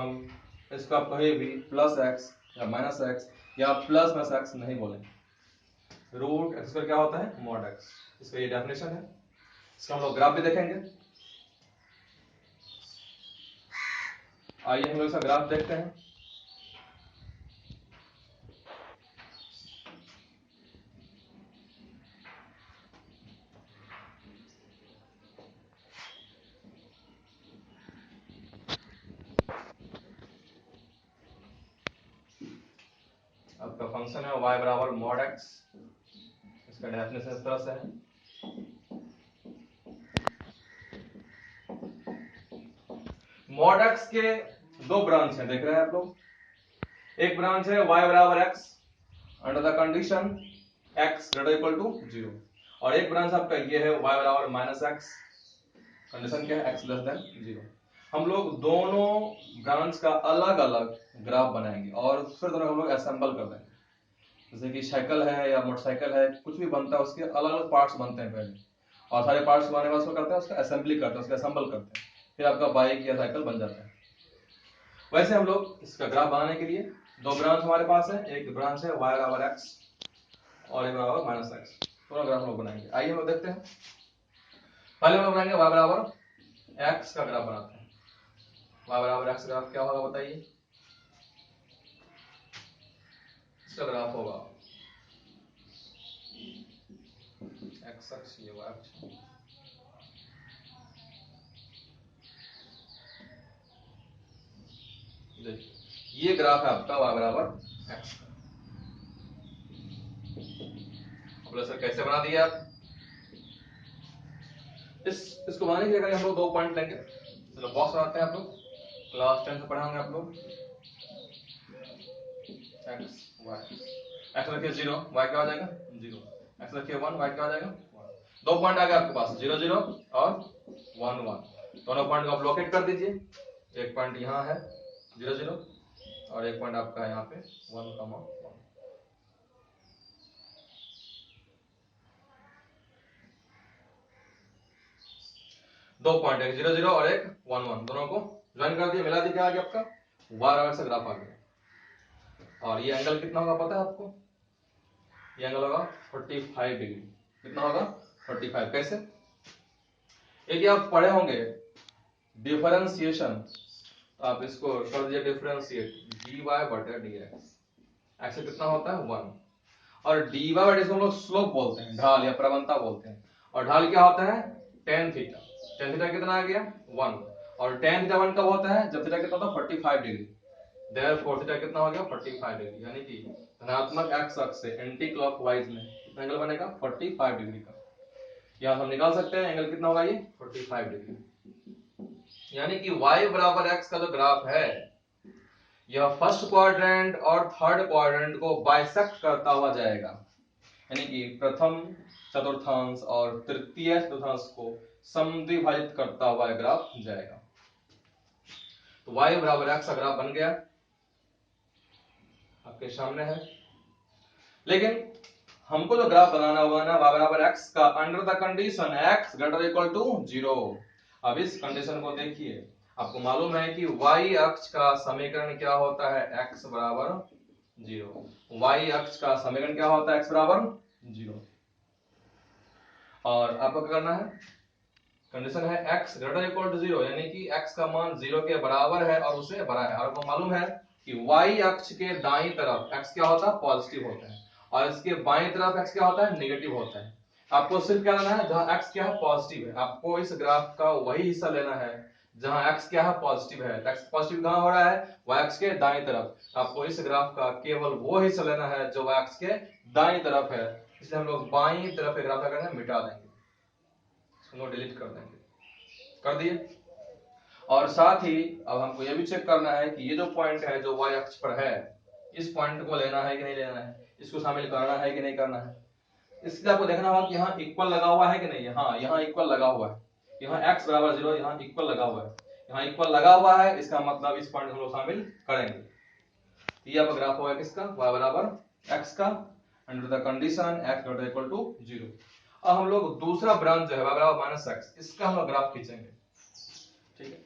आप कहीं भी प्लस एक्स या माइनस एक्स या प्लस माइनस एक्स नहीं बोलेंगे। रूट एक्स स्क्वायर क्या होता है? mod x। इसका ये डेफिनेशन है। इसका हम लोग ग्राफ भी देखेंगे। आइए हम लोग इसका ग्राफ देखते हैं। आपका फंक्शन है y बराबर mod x। इसका डेफिनेशन इस तरह से है, mod x के दो ब्रांच हैं, देख रहे हैं आप लोग। एक ब्रांच है y बराबर x under the condition x greater equal to 0, और एक ब्रांच आपका ये है y बराबर माइनस x, कंडीशन क्या है? x less than 0। हम लोग दोनों ब्रांच का अलग अलग ग्राफ बनाएंगे और फिर दोनों हम लोग असेंबल कर देंगे। जैसे कि साइकिल है या मोटरसाइकिल है, कुछ भी बनता है उसके अलग अलग पार्ट्स बनते हैं पहले, और सारे पार्ट्स बनाने के बाद उसको करते हैं, उसका असेंबली करते हैं, उसका असेंबल करते हैं, फिर आपका बाइक या साइकिल बन जाता है। वैसे हम लोग इसका ग्राफ बनाने के लिए दो ब्रांच हमारे पास है, एक ब्रांच है y बराबर x और एक बराबर माइनस x, दोनों ग्राफ हम लोग बनाएंगे। आइए हम लोग देखते हैं। पहले हम लोग बनाएंगे y बराबर x का ग्राफ बनाते हैं। y बराबर x ग्राफ क्या होगा बताइए? इसका ग्राफ होगा x अक्ष, ये y अक्ष, देखिए ये ग्राफ है आपका y बराबर x का। सर कैसे बना दिया आप? इसको बनाने के लिए हम लोग दो पॉइंट लेंगे। चलो बॉक्स बनाते हैं। आप लोग क्लास 10 से पढ़े होंगे आप लोग। x y, x रखिए 0, y क्या हो जाएगा? 0, x रखिए 1, y क्या हो जाएगा? 1। दो पॉइंट आ गए आपके पास, 0 0 और 1 1। दोनों पॉइंट को आप लोकेट कर दीजिए। एक पॉइंट यहाँ है 0 0 और एक पॉइंट आपका यहाँ पे 1 1। दो पॉइंट, एक 0 0 और एक 1 1, दोनों को ज्वाइन कर दिए, मिला दिए, क्या आ गया आपका? y बराबर से ग्राफ आ गया। और ये एंगल कितना होगा पता है आपको? ये एंगल होगा 45 डिग्री। कितना होगा? 45। कैसे? यदि आप पढ़े होंगे डिफरेंशिएशन, आप इसको कर दीजिए डिफरेंशिएट, dy बटे dx। x कितना होता है? 1, और dy बटे इसको हम लोग स्लोप बोलते हैं, ढाल या प्रवणता बोलते हैं। और ढाल क्या होता है? tan theta. tan थीटा कितना आ गया? 1, और tan थीटा 1 कब होता है? जब थीटा कितना होता है? 45 डिग्री। देयरफॉर थीटा कितना हो गया? 45 डिग्री, यानी कि धनात्मक x अक्ष से एंटी क्लॉकवाइज में कितना एंगल बनेगा? 45 डिग्री का। यहां हम निकाल सकते हैं एंगल कितना होगा ये? 45 डिग्री। यानी कि y बराबर x का जो ग्राफ है, यह फर्स्ट क्वाड्रेंट और थर्ड क्वाड्रेंट को बाइसेक्ट करता हुआ जाएगा, यानी कि प्रथम चतुर्थांश और तृतीय चतुर्थांश को समद्विभाजित करता हुआ ग्राफ जाएगा। तो y बराबर x का ग्राफ बन गया, आपके सामने है। लेकिन हमको जो ग्राफ बनाना होगा ना y बराबर x का under the condition x greater equal to 0। अब इस कंडीशन को देखिए, आपको मालूम है कि y अक्ष का समीकरण क्या होता है? x बराबर 0। y अक्ष का समीकरण क्या होता है? x बराबर 0। और आपको क्या करना है? कंडीशन है x ग्रेटर इक्वल टू 0, यानी कि x का मान 0 के बराबर है और उससे बड़ा है। और आपको मालूम है कि y अक्ष के दाईं तरफ x क्या होता है? पॉजिटिव होता है, और इसके बाईं तरफ x क्या होता है? नेगेटिव होता है। आपको सिर्फ क्या लेना है? जहां x क्या है? पॉजिटिव है। आपको इस ग्राफ का वही हिस्सा लेना है जहां x क्या है, पॉजिटिव है। x पॉजिटिव कहां हो रहा है, y अक्ष के दाईं तरफ। आपको इस ग्राफ का केवल वो हिस्सा लेना है जो y अक्ष के दाईं तरफ है, इसलिए हम लोग बाईं तरफ के ग्राफ का करेंगे, मिटा देंगे, इसको डिलीट कर देंगे। कर दिए। और साथ ही अब हमको ये भी चेक करना है कि ये जो पॉइंट है जो y अक्ष पर है, इस पॉइंट को लेना है कि नहीं लेना है, इसको शामिल करना है कि नहीं करना है। इसलिए आपको देखना होगा कि यहाँ इक्वल लगा हुआ है कि नहीं है। हाँ, यहाँ इक्वल लगा हुआ है। यहाँ x बराबर 0, यहाँ इक्वल लगा हुआ है। यहाँ इक्वल लगा हुआ है, इसका मतलब इस पॉइंट को हम लोग शामिल करेंगे। ये अब ग्राफ होगा किसका, y बराबर x का, under the condition x not equal to 0। अब हम लोग दूसरा ब्रांच जो है y बराबर माइनस x, इसका हम लोग ग्राफ खींचेंगे। ठीक है,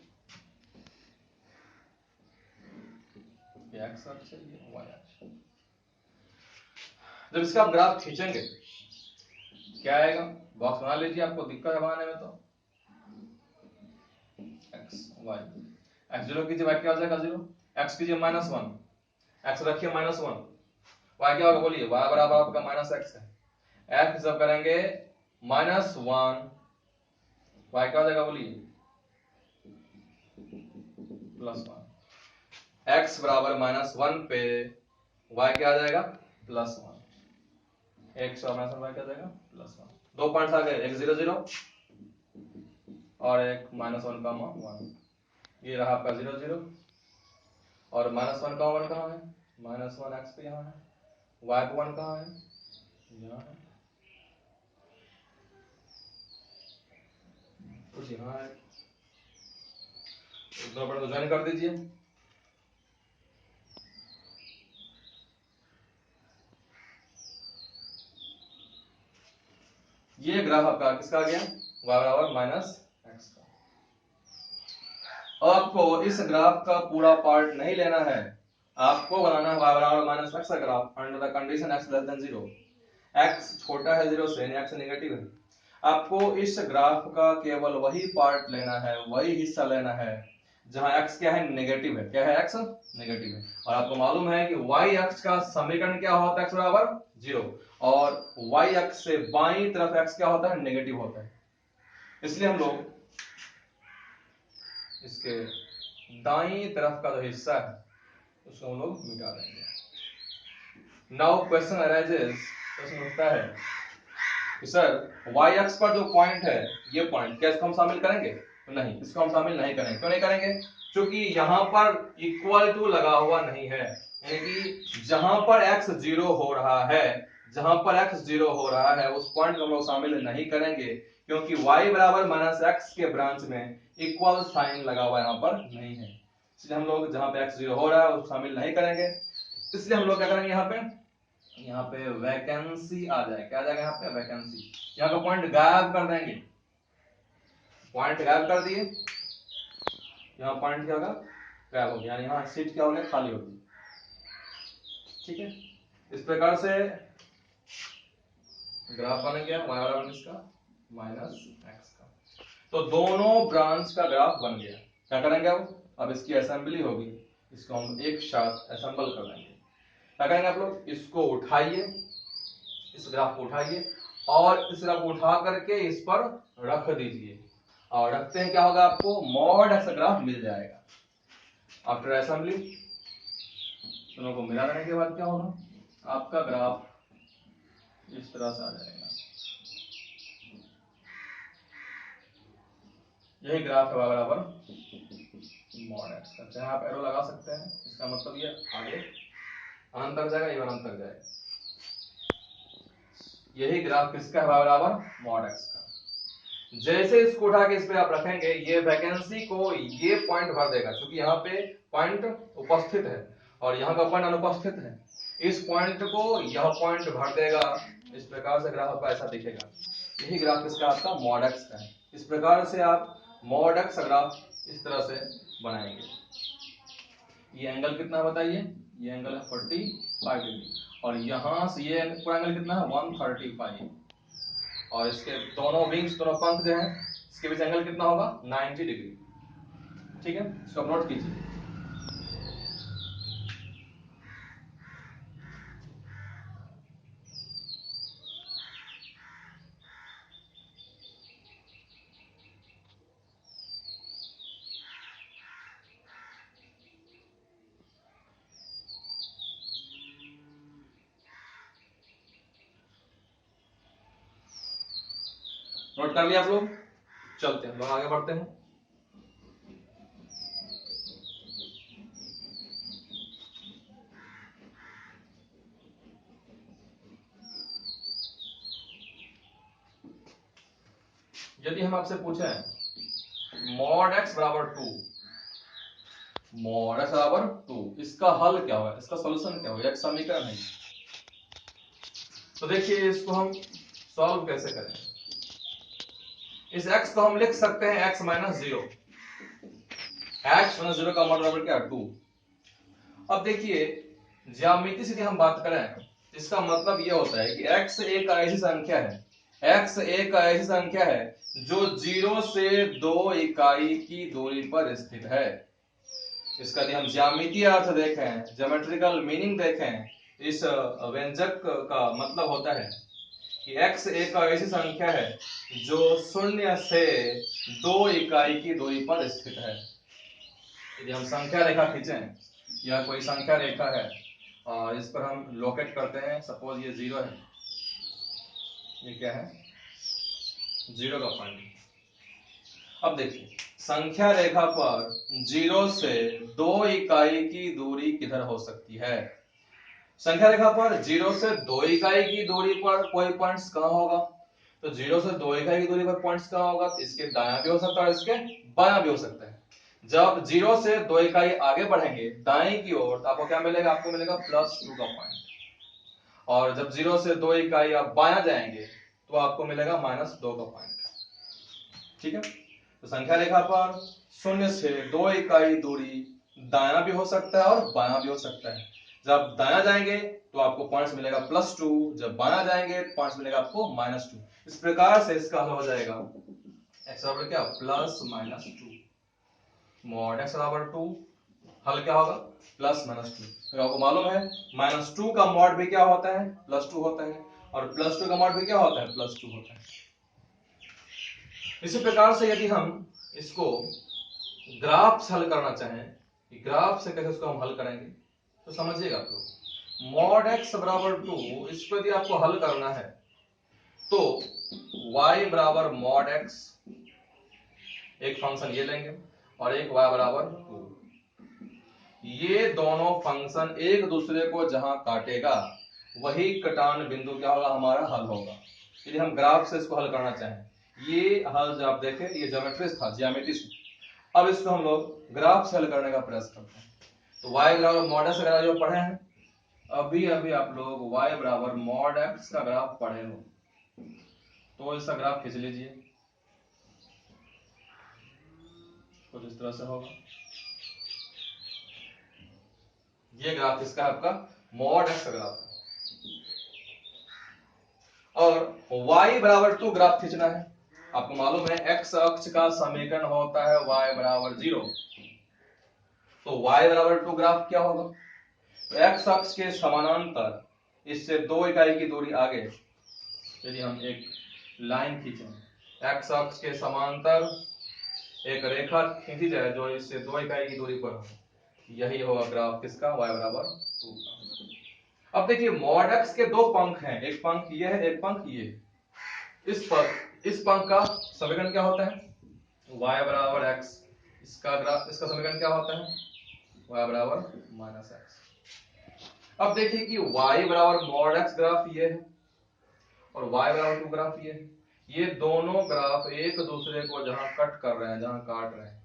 ये x अक्ष है, ये y अक्ष। जब इसका आप ग्राफ खींचेंगे क्या आएगा, बॉक्स बना लीजिए, आपको दिक्कत है बनाने में तो x y x 0 कीजिए, y क्या हो जाएगा 0, x कीजिए -1, x रखिए -1, y क्या होगा बोलिए, y बराबर आपका -x है। x जब करेंगे -1, y क्या हो जाएगा बोलिए +1। x बराबर -1 पे y क्या आ जाएगा +1, x और -1 y क्या आ जाएगा +1। दो पॉइंट्स आ गए, एक 0 0 और एक -1, 1। ये रहा आपका 0 0 और -1 का 1 कहाँ है, -1 x पे यहाँ है, y पे 1 कहाँ है, यहाँ है, कुछ यहाँ है। दोनों पॉइंट को ज्वाइन कर दीजिए। ये ग्राफ आपका किसका आ गया, y बराबर -x का। आपको इस ग्राफ का पूरा पार्ट नहीं लेना है, आपको बनाना है y बराबर -x का graph under the condition x less than 0। x छोटा है 0 से, यानी x नेगेटिव है। आपको इस ग्राफ का केवल वही पार्ट लेना है, वही हिस्सा लेना है जहां x क्या है, नेगेटिव है। क्या है, x नेगेटिव है। और आपको मालूम है कि y अक्ष का समीकरण क्या होता है, x बराबर 0, और y अक्ष से बाईं तरफ x क्या होता है, नेगेटिव होता है। इसलिए हम लोग इसके दाईं तरफ का जो हिस्सा है उसको हम लोग मिटा देंगे। नाउ क्वेश्चन अराइजेस, प्रश्न उठता है कि सर y अक्ष पर जो पॉइंट है, ये पॉइंट क्या इसको हम शामिल करेंगे, तो नहीं, इसको हम शामिल नहीं करेंगे। क्यों नहीं करेंगे, क्योंकि यहां पर इक्वल टू लगा हुआ नहीं है, यानी कि जहां पर x 0 हो रहा है, जहां पर x 0 हो रहा है उस पॉइंट को हम लोग शामिल नहीं करेंगे, क्योंकि y बराबर -x के ब्रांच में इक्वल साइन लगा हुआ यहां पर नहीं है। इसलिए हम लोग जहां पे x 0 हो रहा है उसको शामिल नहीं करेंगे। इसलिए हम लोग क्या करेंगे, यहाँ पे वैकेंसी आ जाए, क्या आ जाएगा यहाँ पे, वैकेंसी। यहाँ का पॉइंट गायब कर देंगे, पॉइंट गायब कर दिए, यहाँ पॉइंट क्या होगा, गायब हो गया, यानी यहाँ सीट क्या होगी, खाली होगी। ठीक है, इस प्रकार से ग्राफ बन गया y बराबर इसका -x का। तो दोनों ब्रांच का ग्राफ बन गया। क्या करेंगे अब इसकी असेंबली होगी, इसको हम एक साथ असेंबल कर देंगे। क्या करेंगे आप लोग, इसको उठाइए, इस ग्राफ को उठाइए और इस ग्राफ को उठा करके इस पर रख दीजिए, और रखते हैं क्या होगा, आपको मॉड एक्स ग्राफ मिल जाएगा। आफ्टर असेंबली दोनों को मिला देने के बाद क्या होगा, आपका ग्राफ इस तरह से आ जाएगा। यही ग्राफ है बराबर मॉड एक्स का। चाहे आप एरो लगा सकते हैं, इसका मतलब ये आगे अनंत तक जाएगा, ये अनंत तक जाएगा। यही ग्राफ किसका है, बराबर मॉड एक्स का। जैसे इसको उठा के इस पे आप रखेंगे, ये वैकेंसी को ये पॉइंट भर देगा, क्योंकि यहाँ पे पॉइंट उपस्थित है और यहाँ का पॉइंट अनुपस्थित है। इस पॉइंट को यह पॉइंट भर देगा। इस प्रकार से ग्राफ आपका ऐसा दिखेगा। यही ग्राफ किसका, आपका मॉड एक्स का है। इस प्रकार से आप मॉड एक्स ग्राफ इस तरह से बनाएंगे। ये एंगल कितना बताइए, ये एंगल है 45 डिग्री, और यहां से ये पूरा एंगल कितना है 135, और इसके दोनों विंग्स, दोनों पंख जो हैं, इसके बीच एंगल कितना होगा 90 डिग्री। ठीक है, इसको नोट कीजिए। नोट कर लिया आप लोग? चलते हैं, हम लोग आगे बढ़ते हैं। यदि हम आपसे पूछें मॉड x बराबर 2, मॉड x बराबर 2, इसका हल क्या होगा, इसका सॉल्यूशन क्या होगा? एक समीकरण है, तो देखिए इसको हम सॉल्व कैसे करें। इस x को हम लिख सकते हैं x माइनस 0, x माइनस 0 का मॉड बराबर क्या है? 2। अब देखिए ज्यामिति से यदि हम बात करें, इसका मतलब यह होता है कि x एक ऐसी संख्या है, x एक ऐसी संख्या है जो 0 से 2 इकाई की दूरी पर स्थित है। इसका यदि हम ज्यामितीय अर्थ देखें, ज्योमेट्रिकल मीनिंग देखें, इस व्यंजक का मतलब होता है कि x एक ऐसी संख्या है जो 0 से 2 इकाई की दूरी पर स्थित है। यदि हम संख्या रेखा खींचें, यह कोई संख्या रेखा है और इस पर हम लोकेट करते हैं, सपोज ये 0 है, ये क्या है? 0 का पॉइंट। अब देखिए संख्या रेखा पर 0 से 2 इकाई की दूरी किधर हो सकती है? संख्या रेखा पर 0 से 2 इकाई की दूरी पर कोई पॉइंट्स कहां होगा? तो 0 से 2 इकाई की दूरी पर पॉइंट्स कहां होगा? तो इसके दायां भी हो सकता है और इसके बायां भी हो सकता है। जब 0 से 2 इकाई आगे बढ़ेंगे दाएं की ओर, तो आपको क्या मिलेगा? आपको मिलेगा +2 का पॉइंट। और जब 0 से 2 इकाई आप बायां जाएंगे तो आपको मिलेगा -2 का पॉइंट। ठीक है, तो संख्या रेखा पर 0 से 2 इकाई दूरी दायां भी हो सकता है और बायां भी हो सकता है। जब दायां जाएंगे तो आपको पॉइंट्स मिलेगा +2, जब बायां जाएंगे पॉइंट्स मिलेगा आपको -2। इस प्रकार से इसका हल हो जाएगा x बराबर क्या? +-2। मॉड x बराबर 2, हल क्या होगा? +-2। तो आपको मालूम है -2 का मॉड भी क्या होता है? +2 होता है, और +2 का मॉड भी क्या होता है? +2 होता है। इसी प्रकार से यदि हम इसको ग्राफ से हल करना चाहें कि ग्राफ से कैसे इसको हम हल करेंगे, तो समझिएगा आप लोग। मॉड x बराबर 2, इसको यदि आपको हल करना है तो y बराबर मॉड x, एक फंक्शन ये लेंगे और एक y बराबर 2। ये दोनों फंक्शन एक दूसरे को जहां काटेगा वही कटान बिंदु क्या होगा? हमारा हल होगा। यदि हम ग्राफ से इसको हल करना चाहें, ये हल जो आप देखें ये ज्योमेट्री था, ज्यामिति से। अब इसको हम लोग ग्राफ से हल करने का प्रयास करते हैं। तो y बराबर मॉड x का जो पढ़े हैं, अभी अभी आप लोग y बराबर मॉड x का ग्राफ पढ़े हो, तो इसका ग्राफ खींच लीजिए, कुछ इस तरह से होगा। ये ग्राफ इसका आपका मॉड x का ग्राफ है, और y बराबर 2 ग्राफ खींचना है। आपको मालूम है x अक्ष का समीकरण होता है y बराबर 0, तो y बराबर 2 ग्राफ क्या होगा? तो x अक्ष के समानांतर इससे 2 इकाई की दूरी आगे यदि हम एक लाइन खींचें, x अक्ष के समांतर एक रेखा खींची जाए जो इससे 2 इकाई की दूरी पर हो, यही होगा ग्राफ किसका? y बराबर 2 का। अब देखिए मॉड x के दो पंख हैं, एक पंख ये है, एक पंख ये। इस पंख का समीकरण क्या होता है? y बराबर x। इसका समीकरण क्या होता है? y बराबर -x। अब देखिए कि y बराबर मॉड x ग्राफ ये है और y बराबर 2 ग्राफ ये है। ये दोनों ग्राफ एक दूसरे को जहां कट कर रहे हैं, जहां काट रहे हैं,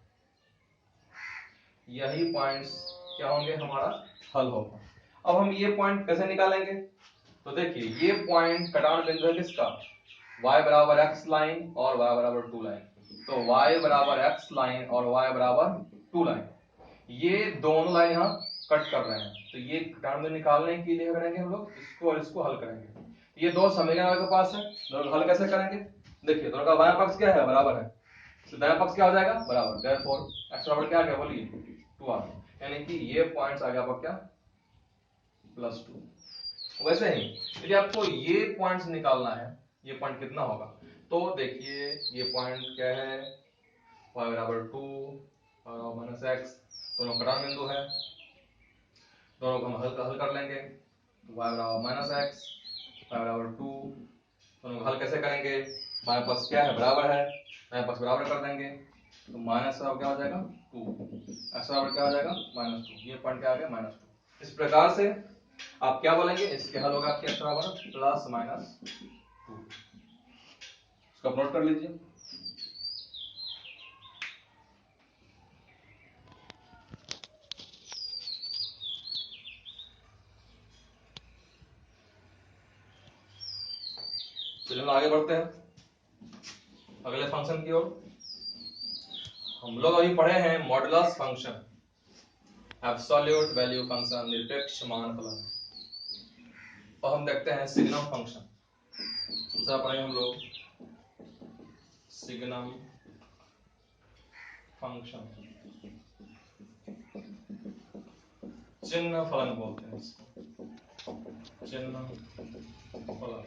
यही पॉइंट्स क्या होंगे? हमारा हल होगा। अब हम ये पॉइंट कैसे निकालेंगे? तो देखिए ये पॉइंट कटान बिंदु है किसका? y बराबर x लाइन और y बराबर 2 लाइन। तो y बराबर x लाइन और y बराबर 2 लाइन, ये दोनों लाइन यहाँ कट कर रहे हैं, तो ये कटान बिंदु निकालने के लिए करेंगे हम लोग इसको और इसको हल करेंगे। ये दो समीकरण हमारे पास है, दोनों हल कैसे करेंगे? देखिए दोनों का बायां पक्ष क्या है? बराबर है, तो दायां पक्ष क्या हो जाएगा? बराबर। देयरफॉर x बराबर क्या आ गया? बोलिए 2 आ गया, यानी कि ये पॉइंट्स आ गया आपका क्या? +2। वैसे ही यदि आपको ये पॉइंट्स निकालना है, ये पॉइंट कितना होगा? तो देखिए ये पॉइंट क्या है? y बराबर 2 और -x, दोनों कटान बिंदु है, दोनों को हम हल कर लेंगे। तो y बराबर -x, y बराबर 2, दोनों को हल कैसे करेंगे? हमारे पास क्या है, बराबर है, हमारे पास बराबर कर देंगे तो माइनस बराबर क्या हो जाएगा 2, एक्स बराबर क्या हो जाएगा -2, ये पॉइंट क्या आ गया -2। इस प्रकार से आप क्या बोलेंगे, इसके हल होगा आपके एक्स बराबर +-2। इसको आप नोट कर लीजिए। चलिए आगे बढ़ते हैं अगले फंक्शन की ओर। हम लोग अभी पढ़े हैं modulus function, absolute value function, निरपेक्ष मान फलन। तो हम देखते हैं सिग्नम फंक्शन। दूसरा पढ़े हम लोग सिग्नम फंक्शन, चिन्ह फलन बोलते हैं इसको, चिन्ह फलन।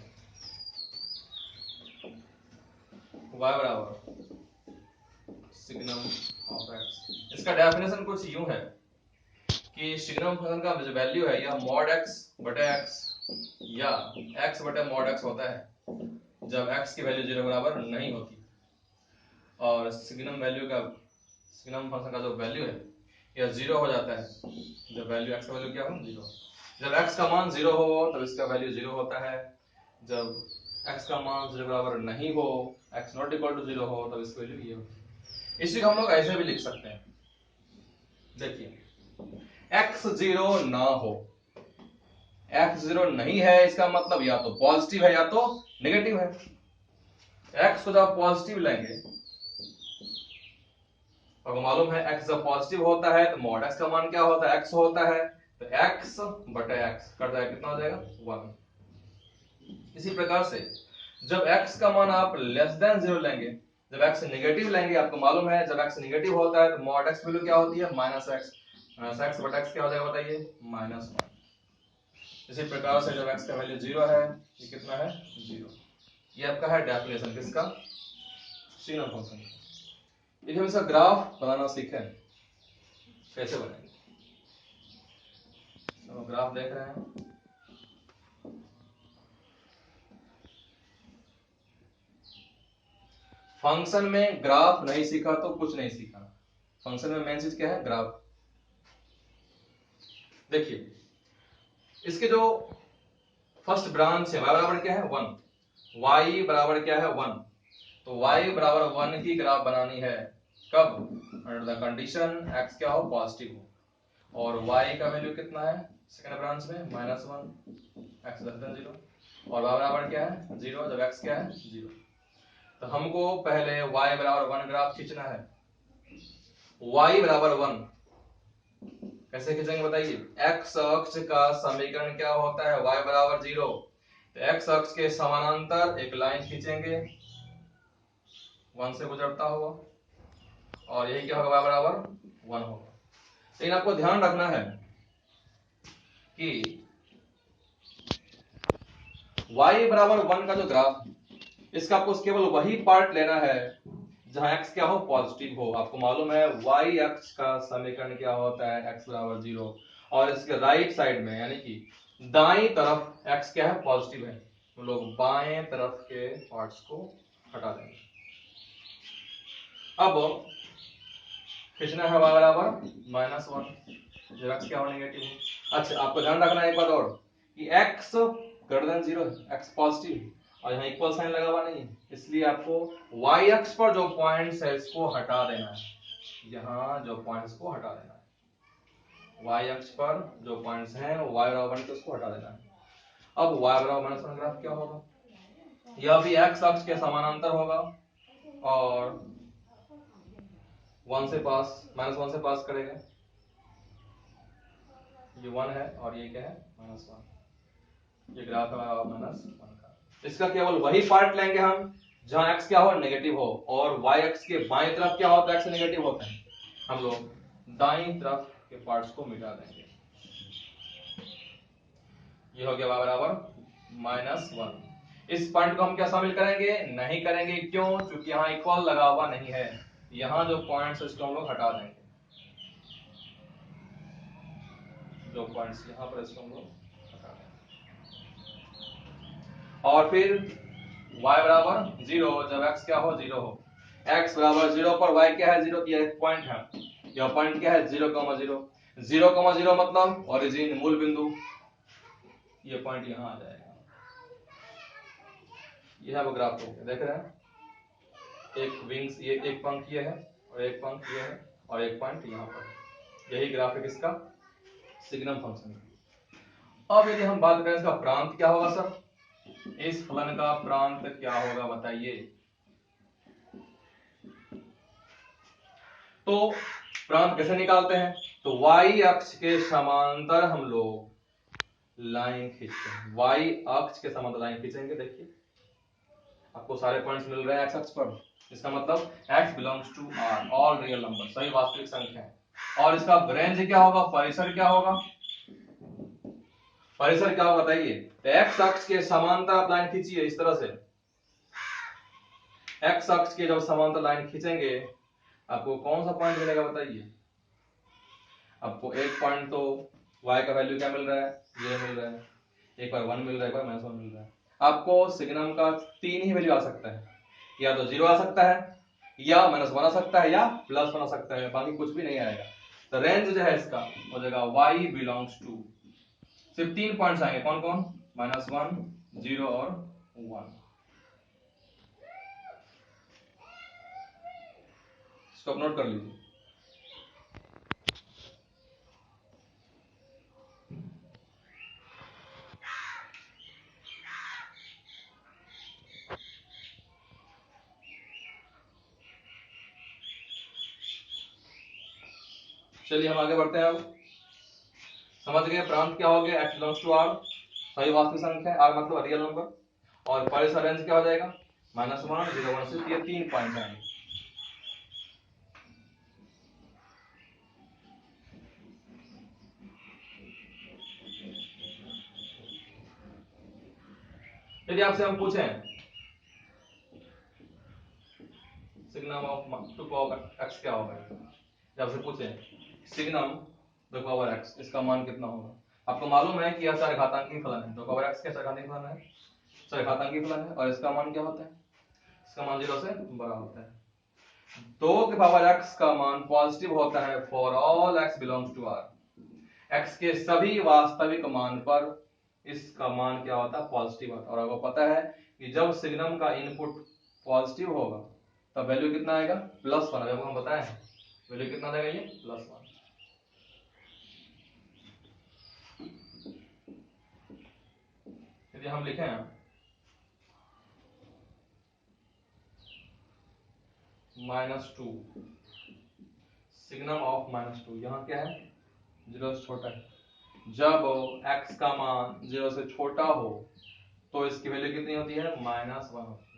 y बराबर सिग्नम ऑफ x। इसका डेफिनेशन कुछ यूं है कि सिग्नम फंक्शन का जो वैल्यू है या मॉड x बटे x या x बटे मॉड x होता है जब x की वैल्यू 0 बराबर नहीं होती। और सिग्नम वैल्यू का, सिग्नम फंक्शन का जो वैल्यू है यह 0 हो जाता है जब वैल्यू x का वैल्यू क्या हो 0। जब x का मान 0 हो तब इसका वैल्यू 0 होता है। जब x का मान 0 बराबर नहीं हो, x नॉट इक्वल टू 0 हो, तब इसकी वैल्यू ये होती है। इसी को हम लोग ऐसे भी लिख सकते हैं, देखिए x 0 ना हो, x 0 नहीं है इसका मतलब या तो पॉजिटिव है या तो नेगेटिव है। x को जब पॉजिटिव लेंगे, और मालूम है x जब पॉजिटिव होता है तो मॉड x का मान क्या होता है, x होता है, तो x बटे x कट जाएगा, कितना हो जाएगा 1। इसी प्रकार से जब x का मान आप लेस देन 0 लेंगे, जब x नेगेटिव लेंगे, आपको मालूम है जब x नेगेटिव होता है तो मॉड x वैल्यू क्या होती है -x, -x बटा x क्या हो जाएगा बताइए -1। इसी प्रकार से जब x का वैल्यू 0 है, ये कितना है 0। ये आपका है डेफिनेशन किसका, सिग्नम फंक्शन। देखिए हम इसका ग्राफ बनाना सीखें, कैसे बनाएंगे। तो ग्राफ देख रहे हैं, फंक्शन में ग्राफ नहीं सीखा तो कुछ नहीं सीखा। फंक्शन में मेन चीज क्या है, ग्राफ। देखिए इसके जो फर्स्ट ब्रांच है y बराबर क्या है 1, y बराबर क्या है 1, तो y बराबर 1 की ग्राफ बनानी है कब, अंडर द कंडीशन x क्या हो पॉजिटिव हो, और y का वैल्यू कितना है सेकंड ब्रांच में -1, x लेस देन 0, और y बराबर क्या है 0 जब x क्या है 0। तो हमको पहले y बराबर 1 ग्राफ खींचना है। y बराबर 1 कैसे खींचेंगे बताइए, x अक्ष का समीकरण क्या होता है, y बराबर 0, तो x अक्ष के समानांतर एक लाइन खींचेंगे 1 से गुजरता हुआ, और यही क्या होगा y बराबर 1 होगा। लेकिन आपको ध्यान रखना है कि y बराबर 1 का जो ग्राफ, इसका आपको केवल वही पार्ट लेना है जहां x क्या हो पॉजिटिव हो। आपको मालूम है y अक्ष का समीकरण क्या होता है, x बराबर 0, और इसके राइट साइड में यानी कि दाईं तरफ x क्या है पॉजिटिव है, तो लोग बाएं तरफ के पार्ट्स को हटा देंगे। अब खींचना है y बराबर -1 जब x क्या हो नेगेटिव हो। अच्छा आपको ध्यान रखना है एक बात और कि x ग्रेटर देन 0 है, x पॉजिटिव, और यहाँ इक्वल साइन लगा हुआ नहीं है, इसलिए आपको y अक्ष पर जो पॉइंट्स है इसको हटा देना है, यहाँ जो पॉइंट्स को हटा देना है, y अक्ष पर जो पॉइंट्स हैं y बराबर 1 उसको हटा देना है। अब y बराबर -1 ग्राफ क्या होगा, यह भी x अक्ष के समानांतर होगा और 1 से पास -1 से पास करेगा, ये 1 है और ये क्या है -1, ये ग्राफ है -1 का। इसका केवल वही पार्ट लेंगे हम जहां x क्या हो नेगेटिव हो, और y अक्ष के बाईं तरफ क्या होता है x नेगेटिव होता है, हम लोग दाईं तरफ के पार्ट्स को मिटा देंगे। ये हो गया y बराबर -1। इस पॉइंट को हम क्या शामिल करेंगे, नहीं करेंगे, क्यों, क्योंकि यहाँ इक्वल लगा हुआ नहीं है, यहाँ जो पॉइंट्स है इसको हम लोग हटा देंगे, जो पॉइंट्स यहाँ पर इसको हम लोग हटा देंगे। और फिर y बराबर 0 जब x क्या हो 0 हो, x बराबर 0 पर y क्या है 0, ये एक पॉइंट है, यह पॉइंट क्या है 0,0, 0,0 मतलब ओरिजिन मूल बिंदु, ये पॉइंट यहां आ जाएगा। यह वो ग्राफ हो गया, देख रहे हैं, एक विंग्स ये एक पंख ये है और एक पंख ये है और एक पॉइंट यहाँ पर, यही ग्राफ है किसका, सिग्नम फंक्शन का। अब यदि हम बात करें इसका प्रांत क्या होगा सर, इस फलन का प्रांत क्या होगा बताइए। तो प्रांत कैसे निकालते हैं, तो y अक्ष के समांतर हम लोग लाइन खींचते हैं, y अक्ष के समांतर लाइन खींचेंगे। देखिए आपको सारे पॉइंट्स मिल रहे हैं x अक्ष पर, इसका मतलब x belongs to R, all real number, सही वास्तविक संख्या है। और इसका रेंज क्या होगा, परिसर क्या होगा, परिसर क्या होगा बताइए। तो x अक्ष के समांतर आप लाइन खींचिए इस तरह से, x अक्ष के जब समांतर लाइन खींचेंगे आपको कौन सा पॉइंट मिलेगा बताइए। आपको एक पॉइंट तो y का वैल्यू क्या मिल रहा है, 0 मिल रहा है, एक बार 1 मिल रहा है, एक बार -1 मिल रहा है। आपको सिग्नम का 3 ही वैल्यू आ सकता है, या तो 0 आ सकता है, या -1 आ सकता है, या +1 आ सकता है, बाकी कुछ भी नहीं आएगा। तो रेंज जो है इसका हो जाएगा y बिलोंग्स टू, सिर्फ 3 पॉइंट्स आएंगे, कौन कौन, -1, 0 और 1। इसको आप नोट कर लीजिए। चलिए हम आगे बढ़ते हैं। अब समझ गए प्रांत क्या हो गया, x बिलोंग्स टू r, सही वास्तविक संख्या है, r मतलब रियल नंबर, और परिसर रेंज क्या हो जाएगा, -1, 0, 1 से ये 3 पॉइंट आएंगे। यदि आपसे हम पूछें सिग्नम ऑफ 2 पावर x क्या होगा, जब आपसे पूछें सिग्नम 2 पावर x, इसका मान कितना होगा। आपको मालूम है कि यह चरघातांकी फलन है, 2 पावर x क्या चरघातांकी फलन है, चरघातांकी फलन है, और इसका मान क्या होता है, इसका मान 0 से बड़ा होता है। 2 के पावर x का मान पॉजिटिव होता है for all x belongs to r, x के सभी वास्तविक मान पर इसका मान क्या होता है, पॉजिटिव होता है। और आपको पता है कि जब सिग्नम का इनपुट पॉजिटिव होगा तब वैल्यू कितना आएगा, +1, अभी हम बताए हैं वैल्यू कितना आएगा, ये +1। यदि हम लिखें -2, सिग्नम ऑफ -2, यहाँ क्या है 0 से छोटा है, जब x का मान 0 से छोटा हो तो इसकी वैल्यू कितनी होती है, -1 होती है।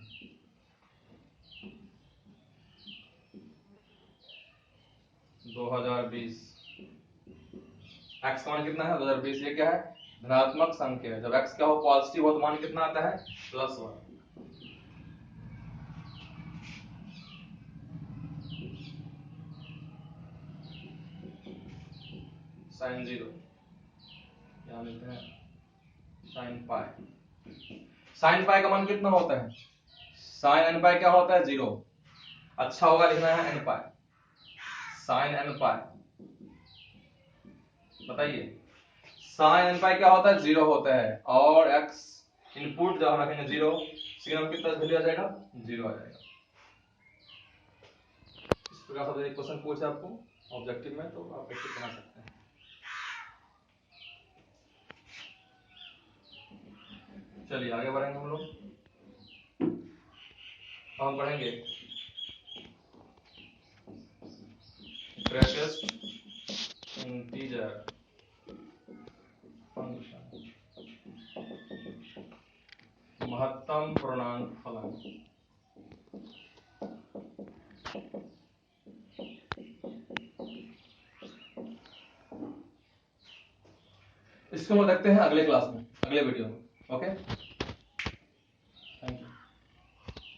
x का मान कितना है 2020, ये क्या है धनात्मक संख्या है, जब x क्या हो पॉजिटिव हो तो मान कितना आता है, +1। sin 0 यहाँ लिखते हैं sin पाई, sin पाई का मान कितना होता है, sin n पाई क्या होता है 0, अच्छा होगा लिखना है n पाई, sin n पाई, बताइए sin n पाई क्या होता है 0 होता है, और x इनपुट जब हम रखेंगे 0, सिग्नम कितना वैल्यू आ जाएगा 0 आ जाएगा। इस प्रकार से एक क्वेश्चन पूछे आपको ऑब्जेक्टिव में तो आप ऐसे बना सकते हैं। चलिए आगे बढ़ेंगे हम लोग, हम पढ़ेंगे ग्रेटेस्ट इंटीजर फंक्शन, महत्तम पूर्णांक फलन। इसको हम देखते हैं अगले क्लास में, अगले वीडियो में, ओके।